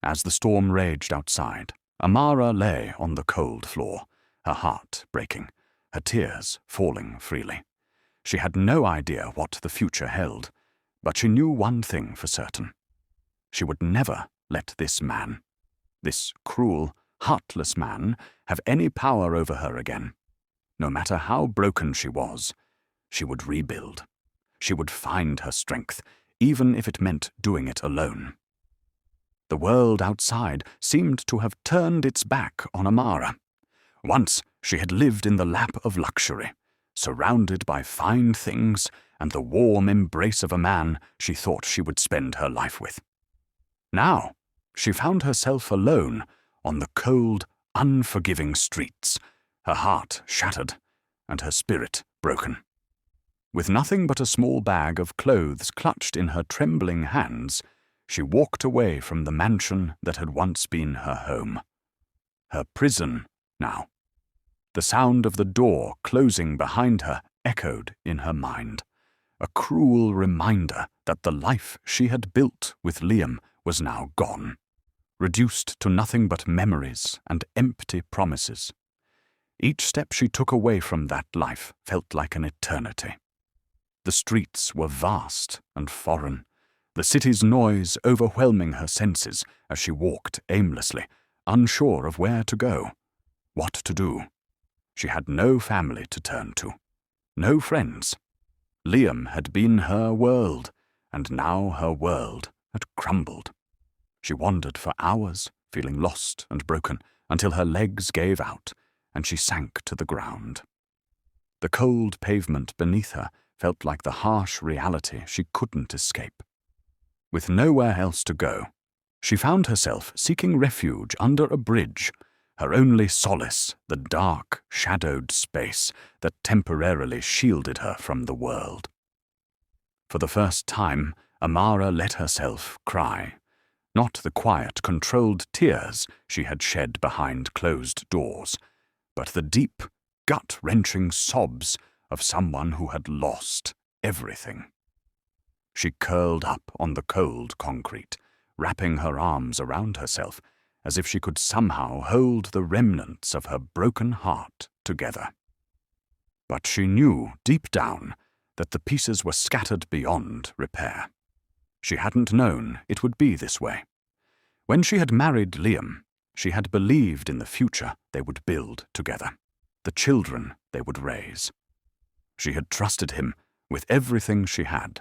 As the storm raged outside, Amara lay on the cold floor, her heart breaking, her tears falling freely. She had no idea what the future held, but she knew one thing for certain. She would never let this man, this cruel, heartless man, have any power over her again. No matter how broken she was, she would rebuild. She would find her strength, even if it meant doing it alone. The world outside seemed to have turned its back on Amara. Once she had lived in the lap of luxury, surrounded by fine things and the warm embrace of a man she thought she would spend her life with. Now she found herself alone on the cold, unforgiving streets, her heart shattered and her spirit broken. With nothing but a small bag of clothes clutched in her trembling hands, she walked away from the mansion that had once been her home. Her prison now. The sound of the door closing behind her echoed in her mind, a cruel reminder that the life she had built with Liam was now gone, reduced to nothing but memories and empty promises. Each step she took away from that life felt like an eternity. The streets were vast and foreign, the city's noise overwhelming her senses as she walked aimlessly, unsure of where to go, what to do. She had no family to turn to, no friends. Liam had been her world, and now her world had crumbled. She wandered for hours, feeling lost and broken, until her legs gave out, and she sank to the ground. The cold pavement beneath her felt like the harsh reality she couldn't escape. With nowhere else to go, she found herself seeking refuge under a bridge, her only solace the dark, shadowed space that temporarily shielded her from the world. For the first time, Amara let herself cry, not the quiet, controlled tears she had shed behind closed doors, but the deep, gut-wrenching sobs of someone who had lost everything. She curled up on the cold concrete, wrapping her arms around herself, as if she could somehow hold the remnants of her broken heart together. But she knew deep down that the pieces were scattered beyond repair. She hadn't known it would be this way. When she had married Liam, she had believed in the future they would build together, the children they would raise. She had trusted him with everything she had,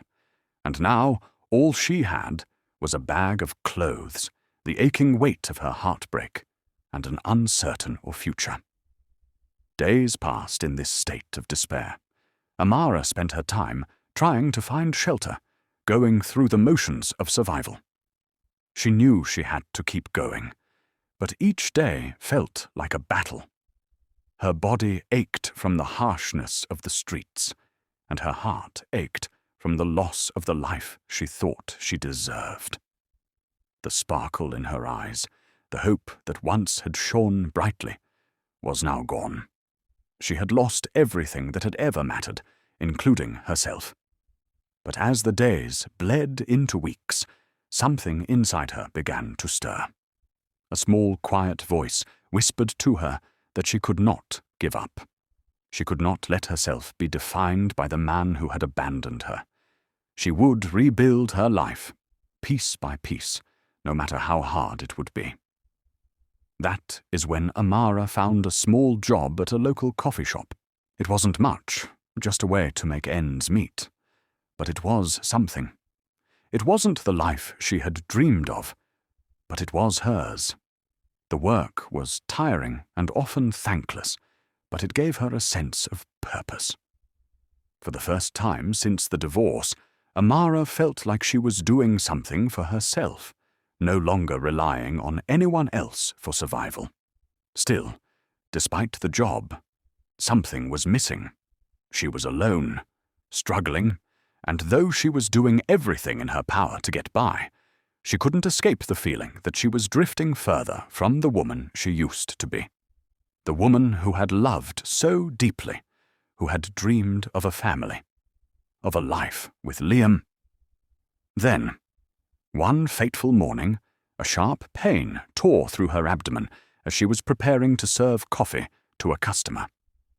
and now all she had was a bag of clothes, the aching weight of her heartbreak, and an uncertain future. Days passed in this state of despair. Amara spent her time trying to find shelter, going through the motions of survival. She knew she had to keep going, but each day felt like a battle. Her body ached from the harshness of the streets, and her heart ached from the loss of the life she thought she deserved. The sparkle in her eyes, the hope that once had shone brightly, was now gone. She had lost everything that had ever mattered, including herself. But as the days bled into weeks, something inside her began to stir. A small, quiet voice whispered to her that she could not give up. She could not let herself be defined by the man who had abandoned her. She would rebuild her life, piece by piece, no matter how hard it would be. That is when Amara found a small job at a local coffee shop. It wasn't much, just a way to make ends meet. But it was something. It wasn't the life she had dreamed of, but it was hers. The work was tiring and often thankless, but it gave her a sense of purpose. For the first time since the divorce, Amara felt like she was doing something for herself, no longer relying on anyone else for survival. Still, despite the job, something was missing. She was alone, struggling, and though she was doing everything in her power to get by, she couldn't escape the feeling that she was drifting further from the woman she used to be. The woman who had loved so deeply, who had dreamed of a family, of a life with Liam. Then, one fateful morning, a sharp pain tore through her abdomen as she was preparing to serve coffee to a customer.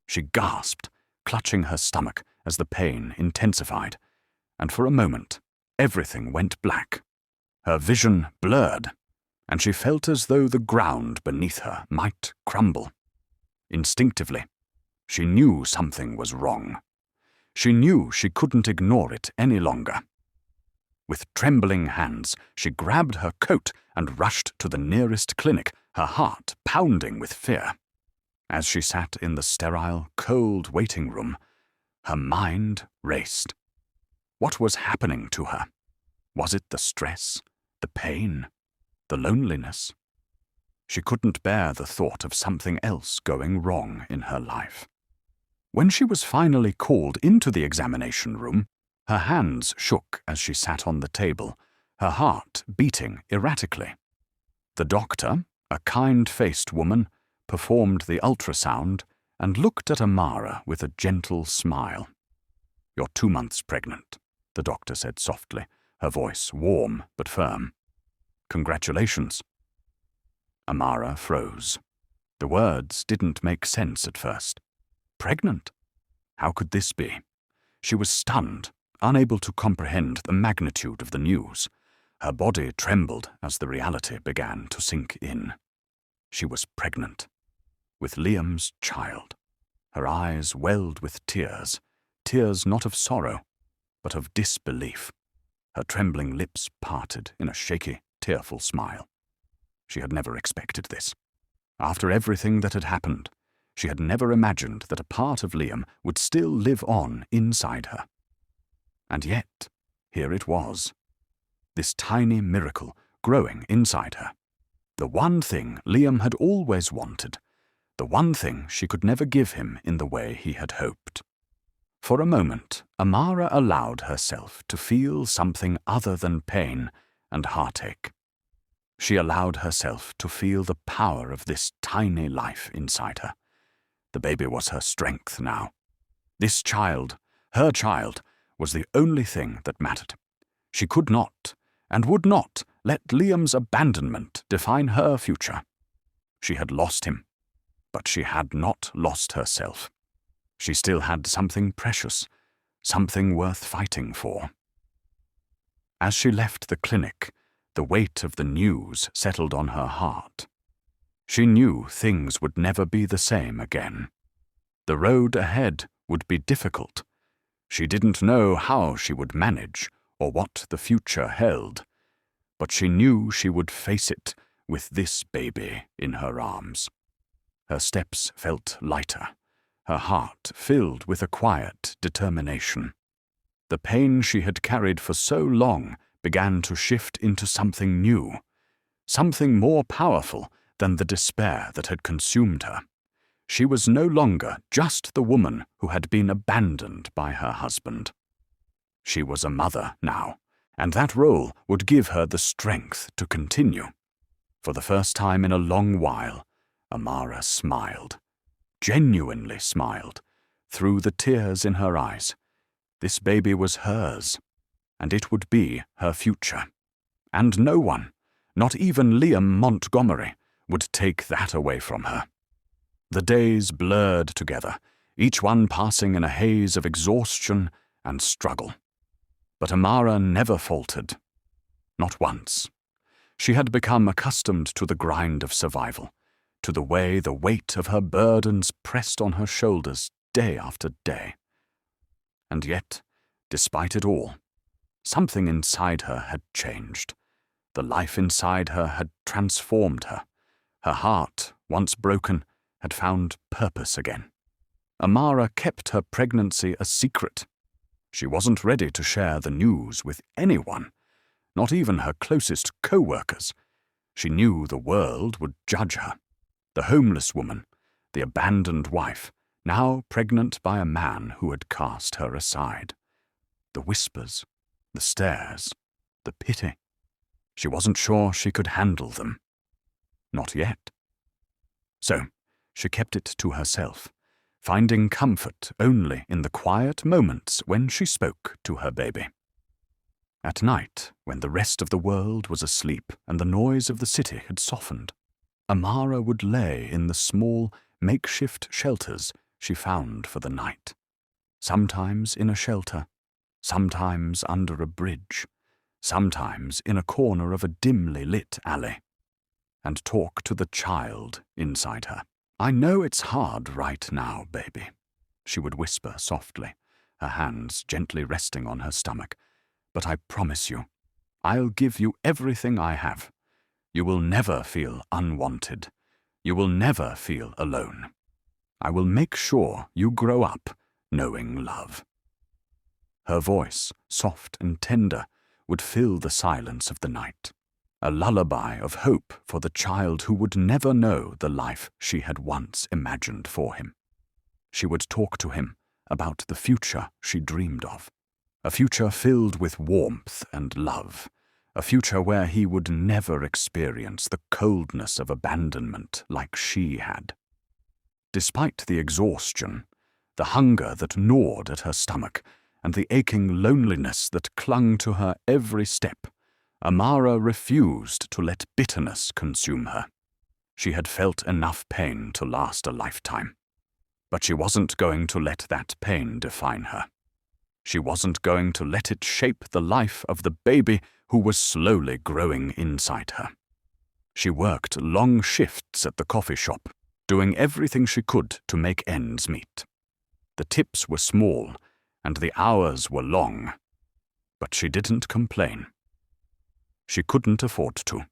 She gasped, clutching her stomach as the pain intensified, and for a moment, everything went black. Her vision blurred, and she felt as though the ground beneath her might crumble. Instinctively, she knew something was wrong. She knew she couldn't ignore it any longer. With trembling hands, she grabbed her coat and rushed to the nearest clinic, her heart pounding with fear. As she sat in the sterile, cold waiting room, her mind raced. What was happening to her? Was it the stress, the pain, the loneliness? She couldn't bear the thought of something else going wrong in her life. When she was finally called into the examination room, her hands shook as she sat on the table, her heart beating erratically. The doctor, a kind-faced woman, performed the ultrasound and looked at Amara with a gentle smile. "You're 2 months pregnant," the doctor said softly, her voice warm but firm. "Congratulations." Amara froze. The words didn't make sense at first. Pregnant? How could this be? She was stunned, unable to comprehend the magnitude of the news. Her body trembled as the reality began to sink in. She was pregnant, with Liam's child. Her eyes welled with tears, tears not of sorrow, but of disbelief. Her trembling lips parted in a shaky, tearful smile. She had never expected this. After everything that had happened, she had never imagined that a part of Liam would still live on inside her. And yet, here it was. This tiny miracle growing inside her. The one thing Liam had always wanted. The one thing she could never give him in the way he had hoped. For a moment, Amara allowed herself to feel something other than pain and heartache. She allowed herself to feel the power of this tiny life inside her. The baby was her strength now. This child, her child, was the only thing that mattered. She could not, and would not, let Liam's abandonment define her future. She had lost him, but she had not lost herself. She still had something precious, something worth fighting for. As she left the clinic, the weight of the news settled on her heart. She knew things would never be the same again. The road ahead would be difficult. She didn't know how she would manage or what the future held, but she knew she would face it with this baby in her arms. Her steps felt lighter, her heart filled with a quiet determination. The pain she had carried for so long began to shift into something new, something more powerful than the despair that had consumed her. She was no longer just the woman who had been abandoned by her husband. She was a mother now, and that role would give her the strength to continue. For the first time in a long while, Amara smiled, genuinely smiled, through the tears in her eyes. This baby was hers, and it would be her future. And no one, not even Liam Montgomery, would take that away from her. The days blurred together, each one passing in a haze of exhaustion and struggle. But Amara never faltered. Not once. She had become accustomed to the grind of survival, to the way the weight of her burdens pressed on her shoulders day after day. And yet, despite it all, something inside her had changed. The life inside her had transformed her. Her heart, once broken, had found purpose again. Amara kept her pregnancy a secret. She wasn't ready to share the news with anyone, not even her closest co-workers. She knew the world would judge her. The homeless woman, the abandoned wife, now pregnant by a man who had cast her aside. The whispers, the stares, the pity. She wasn't sure she could handle them. Not yet. So, she kept it to herself, finding comfort only in the quiet moments when she spoke to her baby. At night, when the rest of the world was asleep and the noise of the city had softened, Amara would lay in the small, makeshift shelters she found for the night. Sometimes in a shelter, sometimes under a bridge, sometimes in a corner of a dimly lit alley, and talk to the child inside her. "I know it's hard right now, baby," she would whisper softly, her hands gently resting on her stomach, "but I promise you, I'll give you everything I have. You will never feel unwanted. You will never feel alone. I will make sure you grow up knowing love." Her voice, soft and tender, would fill the silence of the night, a lullaby of hope for the child who would never know the life she had once imagined for him. She would talk to him about the future she dreamed of, a future filled with warmth and love, a future where he would never experience the coldness of abandonment like she had. Despite the exhaustion, the hunger that gnawed at her stomach, and the aching loneliness that clung to her every step, Amara refused to let bitterness consume her. She had felt enough pain to last a lifetime, but she wasn't going to let that pain define her. She wasn't going to let it shape the life of the baby who was slowly growing inside her. She worked long shifts at the coffee shop, doing everything she could to make ends meet. The tips were small, and the hours were long, but she didn't complain. She couldn't afford to.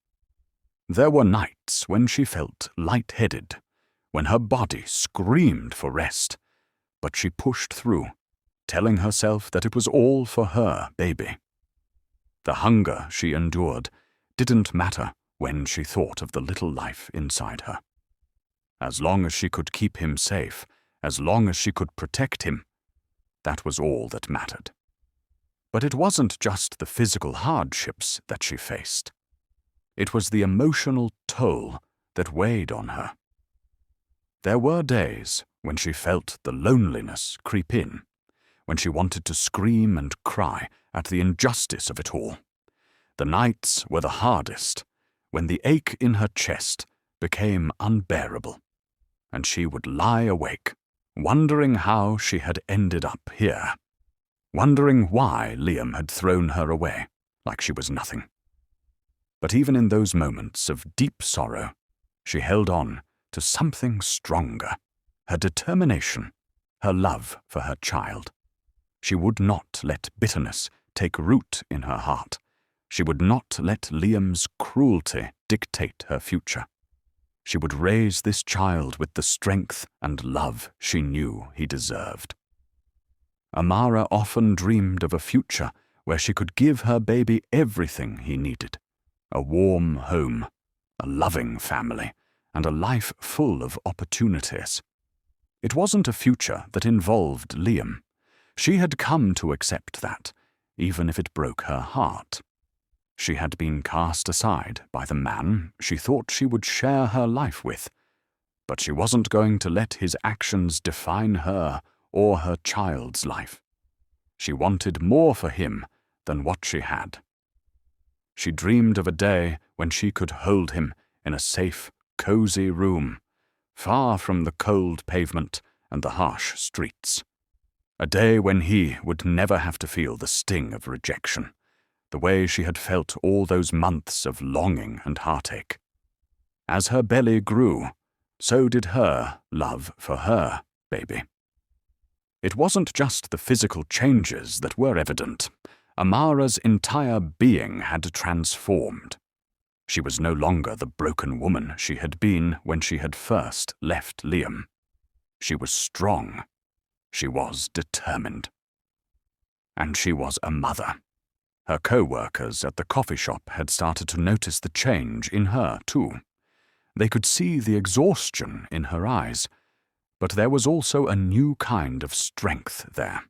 There were nights when she felt lightheaded, when her body screamed for rest, but she pushed through, telling herself that it was all for her baby. The hunger she endured didn't matter when she thought of the little life inside her. As long as she could keep him safe, as long as she could protect him, that was all that mattered. But it wasn't just the physical hardships that she faced. It was the emotional toll that weighed on her. There were days when she felt the loneliness creep in, when she wanted to scream and cry at the injustice of it all. The nights were the hardest, when the ache in her chest became unbearable, and she would lie awake, wondering how she had ended up here, wondering why Liam had thrown her away like she was nothing. But even in those moments of deep sorrow, she held on to something stronger, her determination, her love for her child. She would not let bitterness take root in her heart. She would not let Liam's cruelty dictate her future. She would raise this child with the strength and love she knew he deserved. Amara often dreamed of a future where she could give her baby everything he needed: a warm home, a loving family, and a life full of opportunities. It wasn't a future that involved Liam. She had come to accept that, even if it broke her heart. She had been cast aside by the man she thought she would share her life with, but she wasn't going to let his actions define her or her child's life. She wanted more for him than what she had. She dreamed of a day when she could hold him in a safe, cozy room, far from the cold pavement and the harsh streets. A day when he would never have to feel the sting of rejection, the way she had felt all those months of longing and heartache. As her belly grew, so did her love for her baby. It wasn't just the physical changes that were evident. Amara's entire being had transformed. She was no longer the broken woman she had been when she had first left Liam. She was strong. She was determined. And she was a mother. Her co-workers at the coffee shop had started to notice the change in her, too. They could see the exhaustion in her eyes, but there was also a new kind of strength there,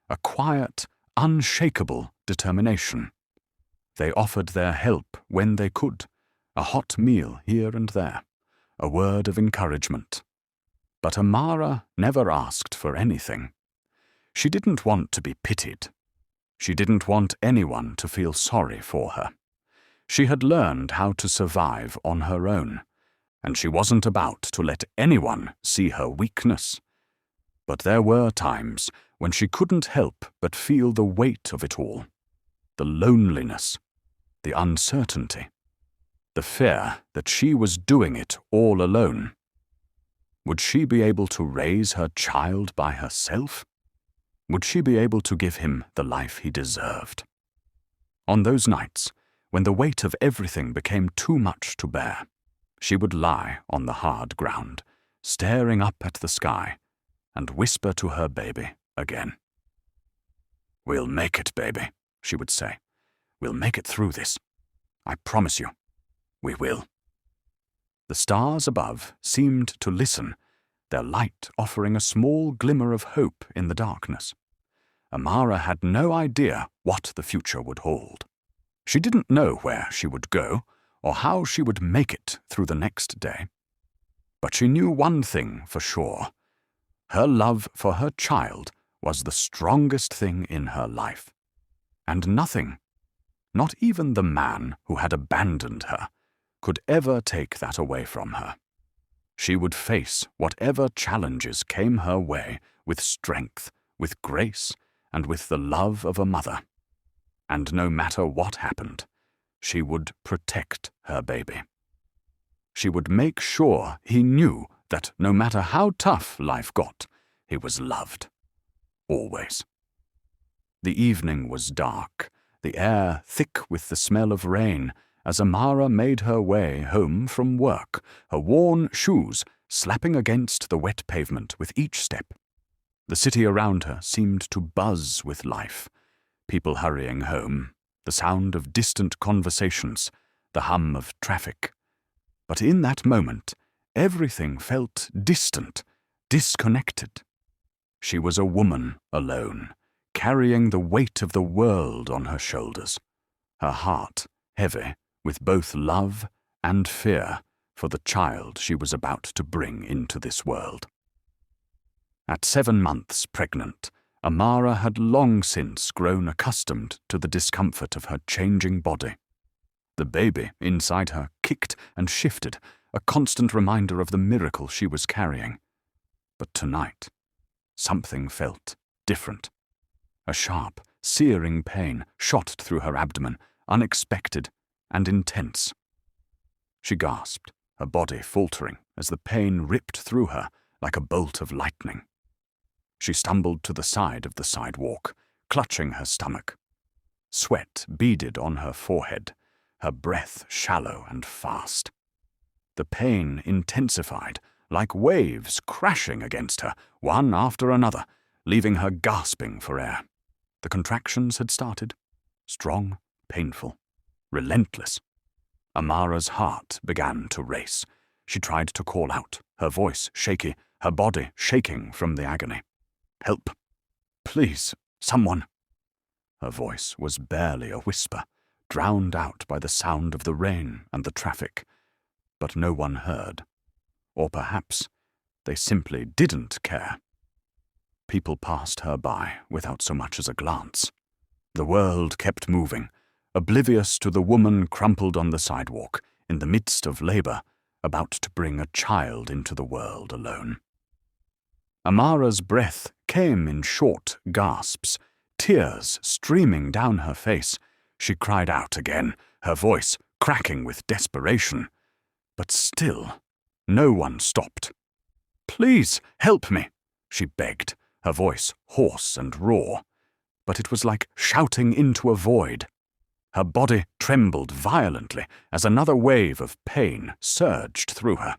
a quiet, unshakable determination. They offered their help when they could, a hot meal here and there, a word of encouragement. But Amara never asked for anything. She didn't want to be pitied. She didn't want anyone to feel sorry for her. She had learned how to survive on her own, and she wasn't about to let anyone see her weakness. But there were times when she couldn't help but feel the weight of it all, the loneliness, the uncertainty, the fear that she was doing it all alone. Would she be able to raise her child by herself? Would she be able to give him the life he deserved? On those nights, when the weight of everything became too much to bear, she would lie on the hard ground, staring up at the sky, and whisper to her baby again. "We'll make it, baby," she would say. "We'll make it through this. I promise you, we will." The stars above seemed to listen, their light offering a small glimmer of hope in the darkness. Amara had no idea what the future would hold. She didn't know where she would go or how she would make it through the next day. But she knew one thing for sure. Her love for her child was the strongest thing in her life. And nothing, not even the man who had abandoned her, could ever take that away from her. She would face whatever challenges came her way with strength, with grace, and with the love of a mother. And no matter what happened, she would protect her baby. She would make sure he knew that no matter how tough life got, he was loved. Always. The evening was dark, the air thick with the smell of rain, as Amara made her way home from work, her worn shoes slapping against the wet pavement with each step. The city around her seemed to buzz with life. People hurrying home, the sound of distant conversations, the hum of traffic. But in that moment, everything felt distant, disconnected. She was a woman alone, carrying the weight of the world on her shoulders, her heart heavy with both love and fear for the child she was about to bring into this world. At 7 months pregnant, Amara had long since grown accustomed to the discomfort of her changing body. The baby inside her kicked and shifted, a constant reminder of the miracle she was carrying. But tonight, something felt different. A sharp, searing pain shot through her abdomen, unexpected and intense. She gasped, her body faltering as the pain ripped through her like a bolt of lightning. She stumbled to the side of the sidewalk, clutching her stomach. Sweat beaded on her forehead, her breath shallow and fast. The pain intensified, like waves crashing against her, one after another, leaving her gasping for air. The contractions had started, strong, painful, relentless. Amara's heart began to race. She tried to call out, her voice shaky, her body shaking from the agony. "Help! Please, someone!" Her voice was barely a whisper, drowned out by the sound of the rain and the traffic. But no one heard. Or perhaps they simply didn't care. People passed her by without so much as a glance. The world kept moving, oblivious to the woman crumpled on the sidewalk, in the midst of labor, about to bring a child into the world alone. Amara's breath came in short gasps, tears streaming down her face. She cried out again, her voice cracking with desperation. But still, no one stopped. "Please, help me," she begged, her voice hoarse and raw. But it was like shouting into a void. Her body trembled violently as another wave of pain surged through her.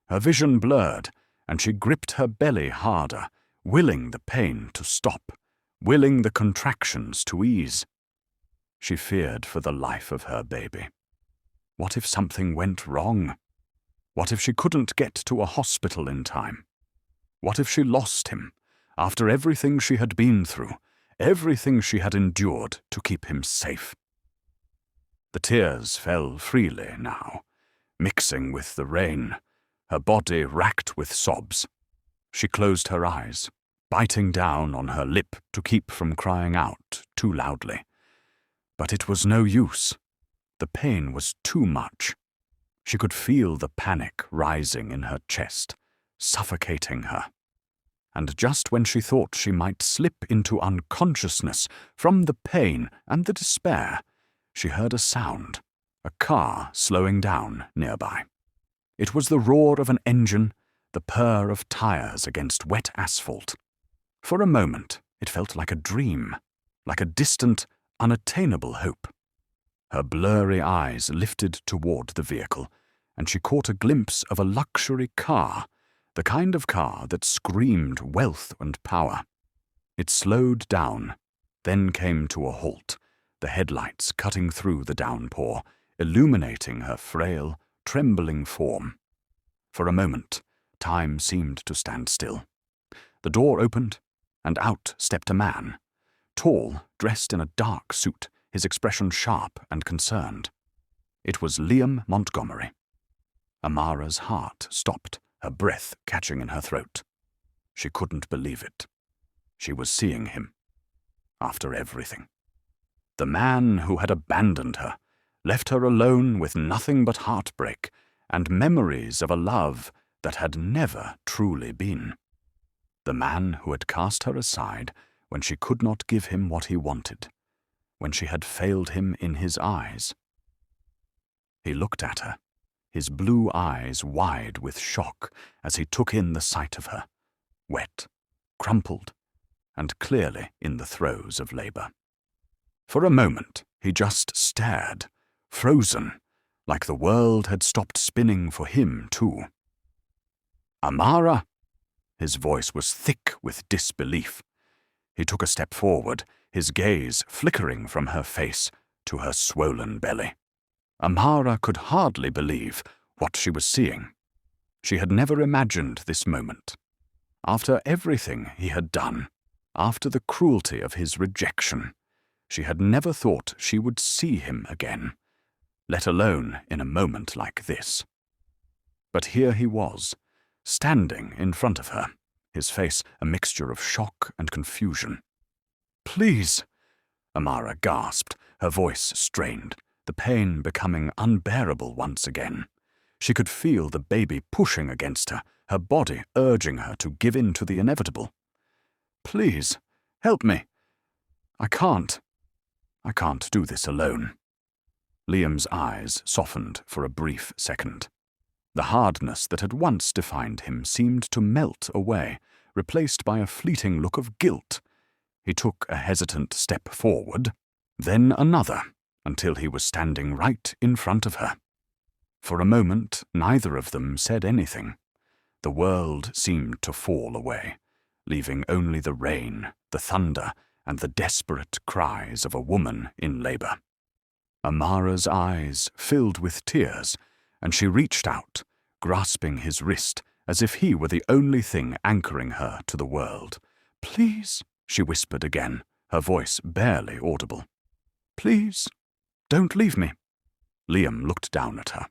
Her vision blurred, and she gripped her belly harder, willing the pain to stop, willing the contractions to ease. She feared for the life of her baby. What if something went wrong? What if she couldn't get to a hospital in time? What if she lost him, after everything she had been through, everything she had endured to keep him safe? The tears fell freely now, mixing with the rain, her body racked with sobs. She closed her eyes, biting down on her lip to keep from crying out too loudly. But it was no use. The pain was too much. She could feel the panic rising in her chest, suffocating her. And just when she thought she might slip into unconsciousness from the pain and the despair, she heard a sound, a car slowing down nearby. It was the roar of an engine, the purr of tires against wet asphalt. For a moment, it felt like a dream, like a distant, unattainable hope. Her blurry eyes lifted toward the vehicle, and she caught a glimpse of a luxury car, the kind of car that screamed wealth and power. It slowed down, then came to a halt, the headlights cutting through the downpour, illuminating her frail, trembling form. For a moment, time seemed to stand still. The door opened, and out stepped a man, tall, dressed in a dark suit, his expression sharp and concerned. It was Liam Montgomery. Amara's heart stopped, her breath catching in her throat. She couldn't believe it. She was seeing him. After everything. The man who had abandoned her, left her alone with nothing but heartbreak and memories of a love that had never truly been. The man who had cast her aside when she could not give him what he wanted, when she had failed him in his eyes. He looked at her, his blue eyes wide with shock as he took in the sight of her, wet, crumpled, and clearly in the throes of labor. For a moment, he just stared, frozen, like the world had stopped spinning for him, too. "Amara?" His voice was thick with disbelief. He took a step forward, his gaze flickering from her face to her swollen belly. Amara could hardly believe what she was seeing. She had never imagined this moment. After everything he had done, after the cruelty of his rejection, she had never thought she would see him again, let alone in a moment like this. But here he was, standing in front of her, his face a mixture of shock and confusion. "Please," Amara gasped, her voice strained, the pain becoming unbearable once again. She could feel the baby pushing against her, her body urging her to give in to the inevitable. "Please, help me. I can't do this alone." Liam's eyes softened for a brief second. The hardness that had once defined him seemed to melt away, replaced by a fleeting look of guilt. He took a hesitant step forward, then another, until he was standing right in front of her. For a moment, neither of them said anything. The world seemed to fall away, leaving only the rain, the thunder, and the desperate cries of a woman in labor. Amara's eyes filled with tears, and she reached out, grasping his wrist as if he were the only thing anchoring her to the world. "Please," she whispered again, her voice barely audible. "Please, don't leave me." Liam looked down at her,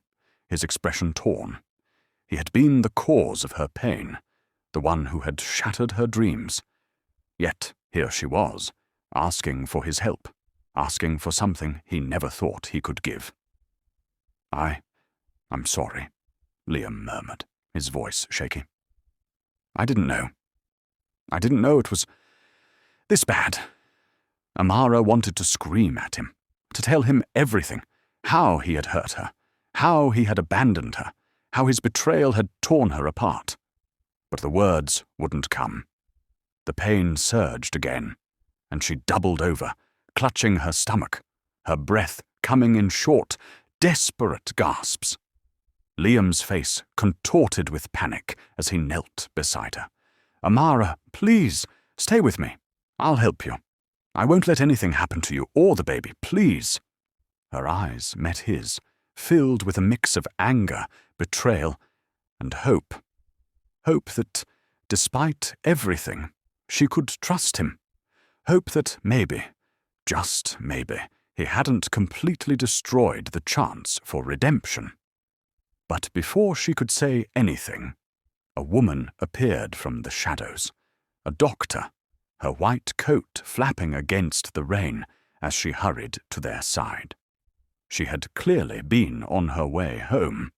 his expression torn. He had been the cause of her pain, the one who had shattered her dreams. Yet here she was, asking for his help, asking for something he never thought he could give. I'm sorry," Liam murmured, his voice shaky. I didn't know it was this bad." Amara wanted to scream at him, to tell him everything, how he had hurt her, how he had abandoned her, how his betrayal had torn her apart. But the words wouldn't come. The pain surged again, and she doubled over, clutching her stomach, her breath coming in short, desperate gasps. Liam's face contorted with panic as he knelt beside her. "Amara, please, stay with me. I'll help you. I won't let anything happen to you or the baby, please." Her eyes met his, filled with a mix of anger, betrayal, and hope. Hope that, despite everything, she could trust him. Hope that maybe, just maybe, he hadn't completely destroyed the chance for redemption. But before she could say anything, a woman appeared from the shadows, a doctor, her white coat flapping against the rain as she hurried to their side. She had clearly been on her way home.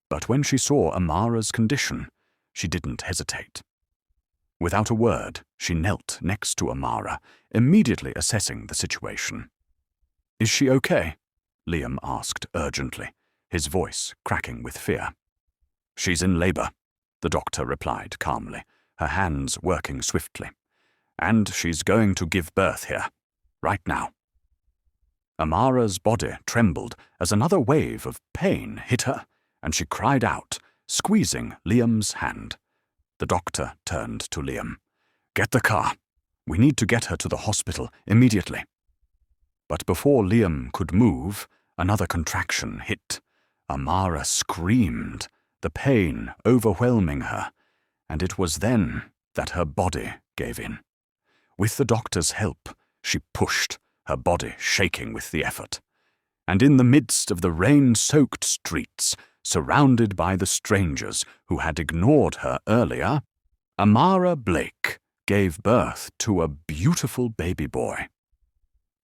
But when she saw Amara's condition, she didn't hesitate. Without a word, she knelt next to Amara, immediately assessing the situation. "Is she okay?" Liam asked urgently, his voice cracking with fear. "She's in labor," the doctor replied calmly, her hands working swiftly. "And she's going to give birth here, right now." Amara's body trembled as another wave of pain hit her, and she cried out, squeezing Liam's hand. The doctor turned to Liam. "Get the car. We need to get her to the hospital immediately." But before Liam could move, another contraction hit. Amara screamed, the pain overwhelming her, and it was then that her body gave in. With the doctor's help, she pushed, her body shaking with the effort. And in the midst of the rain-soaked streets, surrounded by the strangers who had ignored her earlier, Amara Blake gave birth to a beautiful baby boy.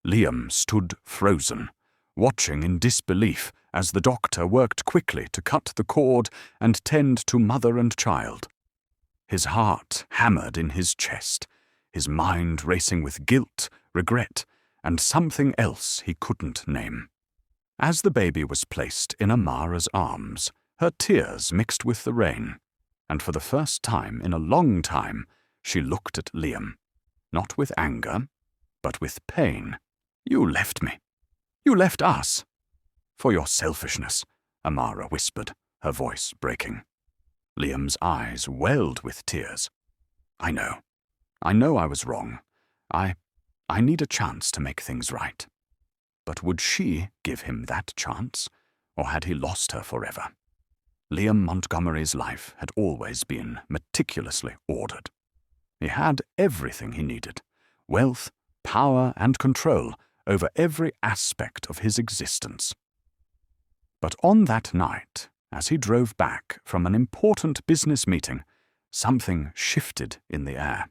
Liam stood frozen, watching in disbelief as the doctor worked quickly to cut the cord and tend to mother and child. His heart hammered in his chest, his mind racing with guilt, regret, and something else he couldn't name. As the baby was placed in Amara's arms, her tears mixed with the rain, and for the first time in a long time, she looked at Liam, not with anger, but with pain. "You left me. You left us." "For your selfishness," Amara whispered, her voice breaking. Liam's eyes welled with tears. I know I was wrong. I need a chance to make things right." But would she give him that chance, or had he lost her forever? Liam Montgomery's life had always been meticulously ordered. He had everything he needed: wealth, power, and control over every aspect of his existence. But on that night, as he drove back from an important business meeting, something shifted in the air.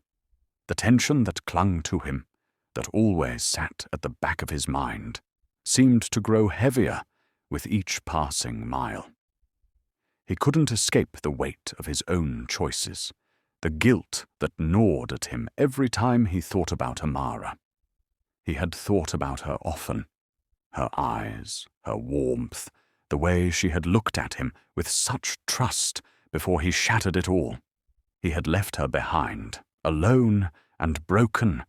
The tension that clung to him, that always sat at the back of his mind, seemed to grow heavier with each passing mile. He couldn't escape the weight of his own choices, the guilt that gnawed at him every time he thought about Amara. He had thought about her often, her eyes, her warmth, the way she had looked at him with such trust before he shattered it all. He had left her behind, alone and broken,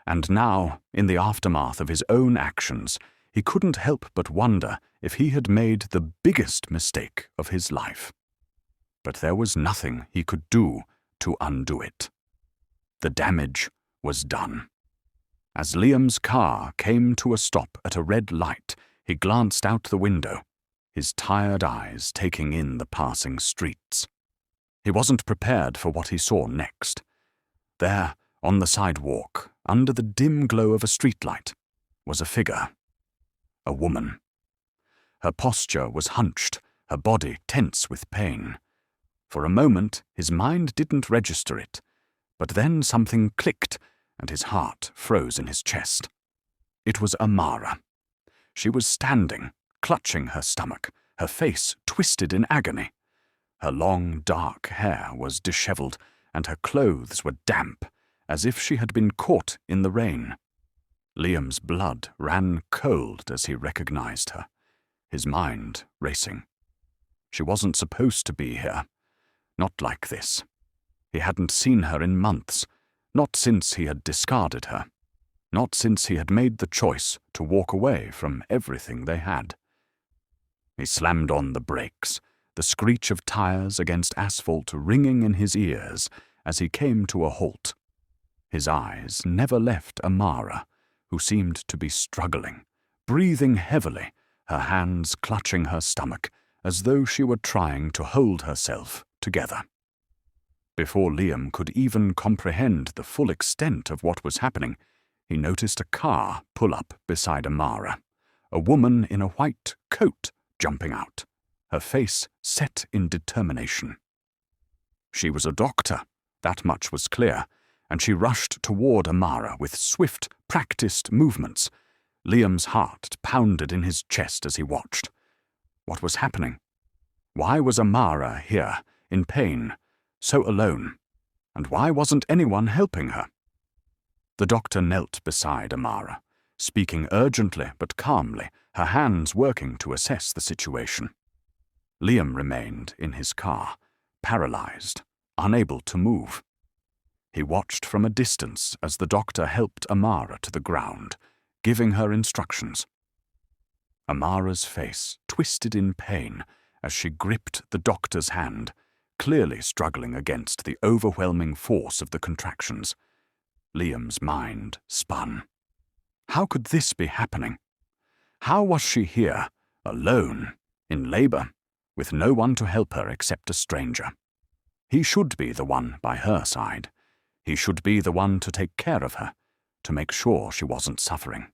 and now, in the aftermath of his own actions, he couldn't help but wonder if he had made the biggest mistake of his life. But there was nothing he could do to undo it. The damage was done. As Liam's car came to a stop at a red light, he glanced out the window, his tired eyes taking in the passing streets. He wasn't prepared for what he saw next. There, on the sidewalk, under the dim glow of a streetlight, was a figure. A woman. Her posture was hunched, her body tense with pain. For a moment, his mind didn't register it, but then something clicked, and his heart froze in his chest. It was Amara. She was standing, clutching her stomach, her face twisted in agony. Her long, dark hair was disheveled, and her clothes were damp, as if she had been caught in the rain. Liam's blood ran cold as he recognized her, his mind racing. She wasn't supposed to be here. Not like this. He hadn't seen her in months, not since he had discarded her, not since he had made the choice to walk away from everything they had. He slammed on the brakes, the screech of tires against asphalt ringing in his ears as he came to a halt. His eyes never left Amara, who seemed to be struggling, breathing heavily, her hands clutching her stomach as though she were trying to hold herself together. Before Liam could even comprehend the full extent of what was happening, he noticed a car pull up beside Amara, a woman in a white coat jumping out, her face set in determination. She was a doctor, that much was clear, and she rushed toward Amara with swift, practiced movements. Liam's heart pounded in his chest as he watched. What was happening? Why was Amara here, in pain, so alone? And why wasn't anyone helping her? The doctor knelt beside Amara, speaking urgently but calmly, her hands working to assess the situation. Liam remained in his car, paralyzed, unable to move. He watched from a distance as the doctor helped Amara to the ground, giving her instructions. Amara's face twisted in pain as she gripped the doctor's hand, clearly struggling against the overwhelming force of the contractions. Liam's mind spun. How could this be happening? How was she here, alone, in labor, with no one to help her except a stranger? He should be the one by her side. He should be the one to take care of her, to make sure she wasn't suffering.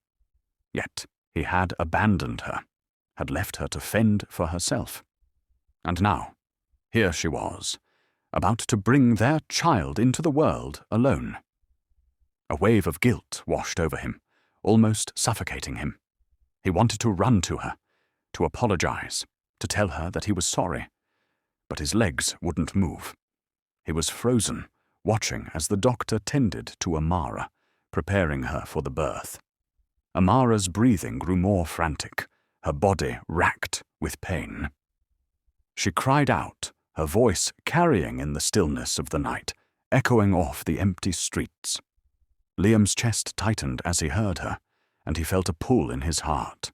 Yet he had abandoned her, had left her to fend for herself. And now, here she was, about to bring their child into the world alone. A wave of guilt washed over him, almost suffocating him. He wanted to run to her, to apologize, to tell her that he was sorry. But his legs wouldn't move. He was frozen, watching as the doctor tended to Amara, preparing her for the birth. Amara's breathing grew more frantic, her body racked with pain. She cried out, her voice carrying in the stillness of the night, echoing off the empty streets. Liam's chest tightened as he heard her, and he felt a pull in his heart,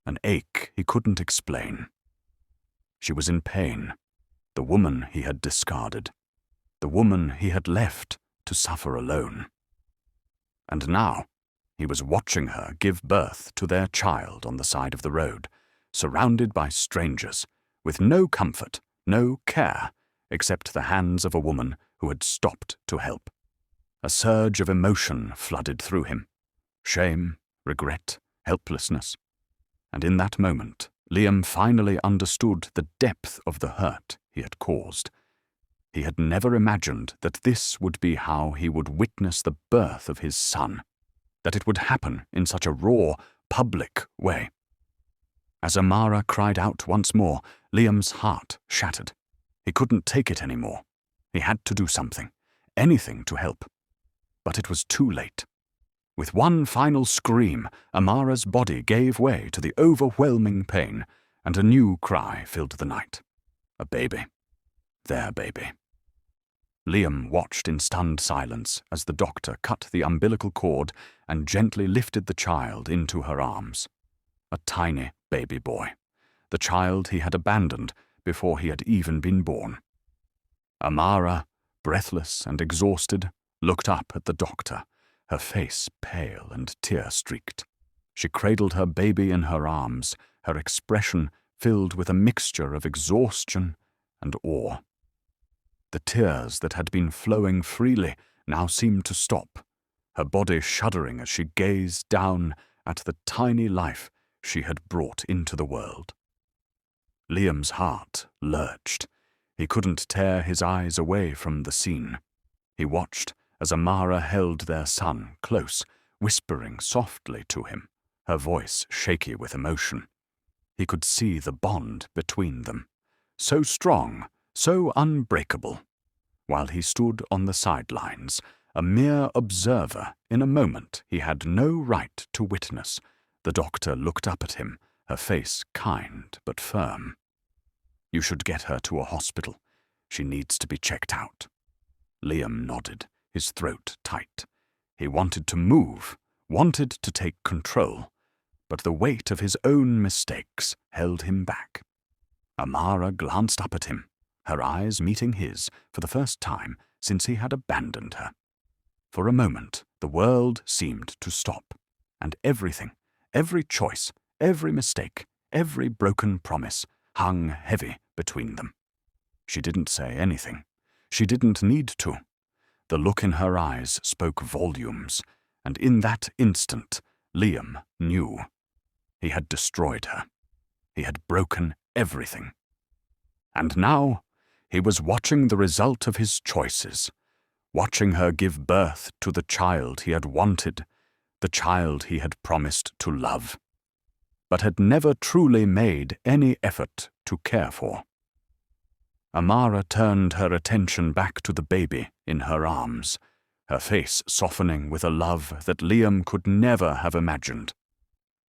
an ache he couldn't explain. She was in pain, the woman he had discarded, the woman he had left to suffer alone. And now, he was watching her give birth to their child on the side of the road, surrounded by strangers, with no comfort, no care, except the hands of a woman who had stopped to help. A surge of emotion flooded through him. Shame, regret, helplessness. And in that moment, Liam finally understood the depth of the hurt he had caused. He had never imagined that this would be how he would witness the birth of his son, that it would happen in such a raw, public way. As Amara cried out once more, Liam's heart shattered. He couldn't take it anymore. He had to do something, anything to help. But it was too late. With one final scream, Amara's body gave way to the overwhelming pain, and a new cry filled the night. A baby. Their baby. Liam watched in stunned silence as the doctor cut the umbilical cord and gently lifted the child into her arms. A tiny baby boy, the child he had abandoned before he had even been born. Amara, breathless and exhausted, looked up at the doctor, her face pale and tear-streaked. She cradled her baby in her arms, her expression filled with a mixture of exhaustion and awe. The tears that had been flowing freely now seemed to stop, her body shuddering as she gazed down at the tiny life she had brought into the world. Liam's heart lurched. He couldn't tear his eyes away from the scene. He watched as Amara held their son close, whispering softly to him, her voice shaky with emotion. He could see the bond between them, so strong, so unbreakable. While he stood on the sidelines, a mere observer in a moment he had no right to witness, the doctor looked up at him, her face kind but firm. "You should get her to a hospital. She needs to be checked out." Liam nodded, his throat tight. He wanted to move, wanted to take control, but the weight of his own mistakes held him back. Amara glanced up at him, her eyes meeting his for the first time since he had abandoned her. For a moment, the world seemed to stop, and everything, every choice, every mistake, every broken promise hung heavy between them. She didn't say anything. She didn't need to. The look in her eyes spoke volumes, and in that instant, Liam knew. He had destroyed her. He had broken everything. And now, he was watching the result of his choices, watching her give birth to the child he had wanted, the child he had promised to love, but had never truly made any effort to care for. Amara turned her attention back to the baby in her arms, her face softening with a love that Liam could never have imagined.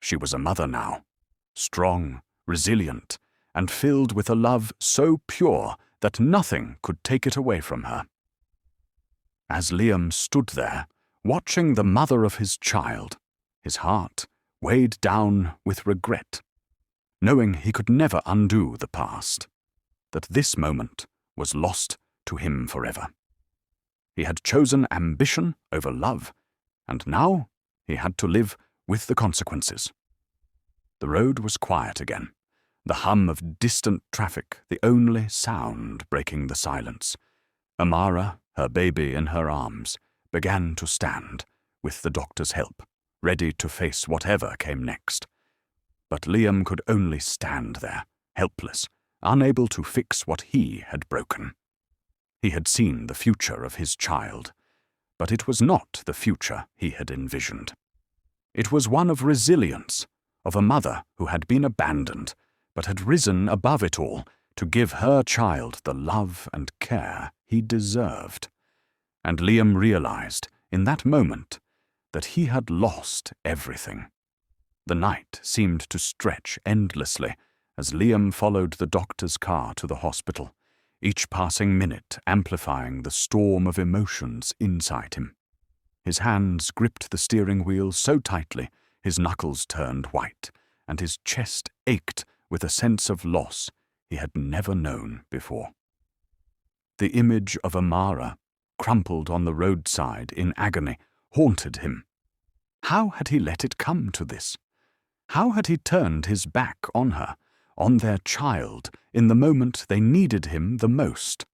She was a mother now, strong, resilient, and filled with a love so pure that nothing could take it away from her. As Liam stood there, watching the mother of his child, his heart weighed down with regret, knowing he could never undo the past, that this moment was lost to him forever. He had chosen ambition over love, and now he had to live with the consequences. The road was quiet again, the hum of distant traffic the only sound breaking the silence. Amara, her baby in her arms, began to stand, with the doctor's help, ready to face whatever came next. But Liam could only stand there, helpless, unable to fix what he had broken. He had seen the future of his child, but it was not the future he had envisioned. It was one of resilience, of a mother who had been abandoned, but had risen above it all to give her child the love and care he deserved. And Liam realized, in that moment, that he had lost everything. The night seemed to stretch endlessly as Liam followed the doctor's car to the hospital, each passing minute amplifying the storm of emotions inside him. His hands gripped the steering wheel so tightly his knuckles turned white, and his chest ached with a sense of loss he had never known before. The image of Amara, crumpled on the roadside in agony, haunted him. How had he let it come to this? How had he turned his back on her, on their child, in the moment they needed him the most?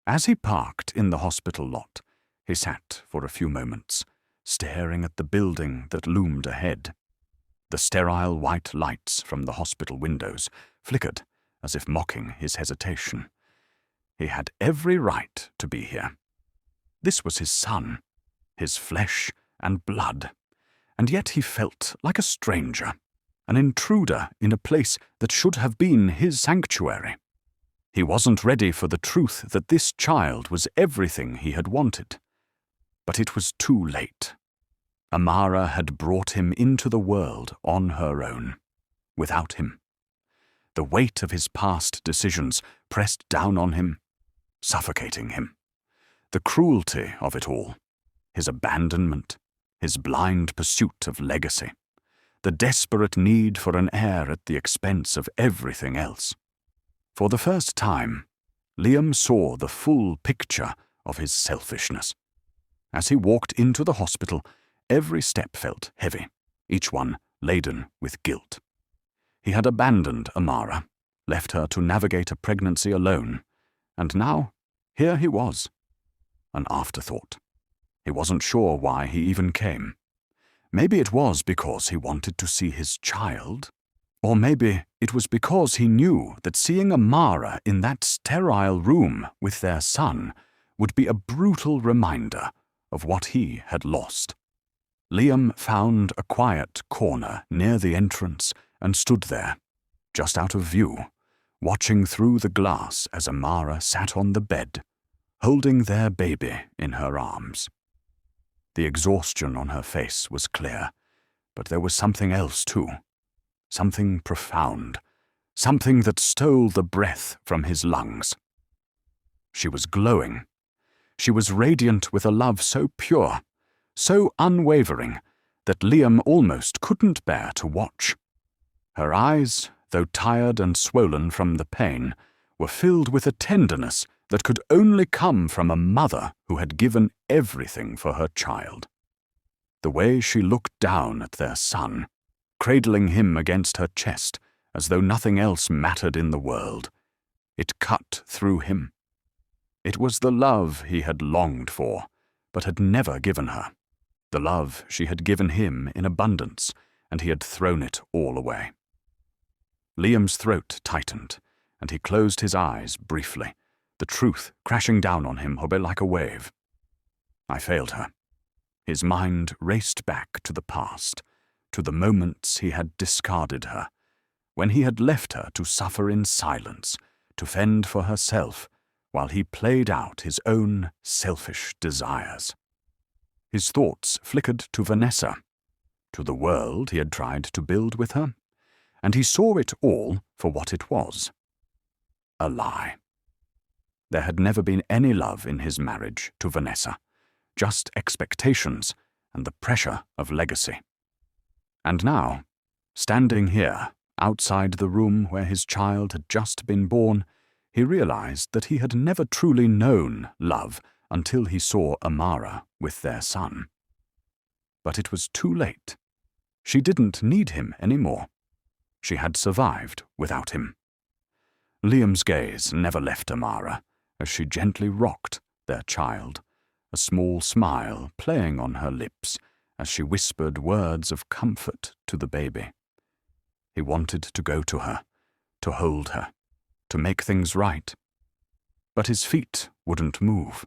As he parked in the hospital lot, he sat for a few moments, staring at the building that loomed ahead. The sterile white lights from the hospital windows flickered as if mocking his hesitation. He had every right to be here. This was his son, his flesh and blood, and yet he felt like a stranger, an intruder in a place that should have been his sanctuary. He wasn't ready for the truth that this child was everything he had wanted. But it was too late. Amara had brought him into the world on her own, without him. The weight of his past decisions pressed down on him, suffocating him. The cruelty of it all, his abandonment, his blind pursuit of legacy, the desperate need for an heir at the expense of everything else. For the first time, Liam saw the full picture of his selfishness. As he walked into the hospital, every step felt heavy, each one laden with guilt. He had abandoned Amara, left her to navigate a pregnancy alone, and now, here he was, an afterthought. He wasn't sure why he even came. Maybe it was because he wanted to see his child, or maybe it was because he knew that seeing Amara in that sterile room with their son would be a brutal reminder of what he had lost. Liam found a quiet corner near the entrance and stood there, just out of view, watching through the glass as Amara sat on the bed, holding their baby in her arms. The exhaustion on her face was clear, but there was something else too, something profound, something that stole the breath from his lungs. She was glowing. She was radiant with a love so pure, so unwavering, that Liam almost couldn't bear to watch. Her eyes, though tired and swollen from the pain, were filled with a tenderness that could only come from a mother who had given everything for her child. The way she looked down at their son, cradling him against her chest as though nothing else mattered in the world, it cut through him. It was the love he had longed for, but had never given her. The love she had given him in abundance, and he had thrown it all away. Liam's throat tightened, and he closed his eyes briefly, the truth crashing down on him like a wave. I failed her. His mind raced back to the past, to the moments he had discarded her, when he had left her to suffer in silence, to fend for herself, while he played out his own selfish desires. His thoughts flickered to Vanessa, to the world he had tried to build with her, and he saw it all for what it was: a lie. There had never been any love in his marriage to Vanessa, just expectations and the pressure of legacy. And now, standing here, Outside the room where his child had just been born, he realized that he had never truly known love until he saw Amara with their son. But it was too late. She didn't need him anymore. She had survived without him. Liam's gaze never left Amara as she gently rocked their child, a small smile playing on her lips as she whispered words of comfort to the baby. He wanted to go to her, to hold her, to make things right. But his feet wouldn't move.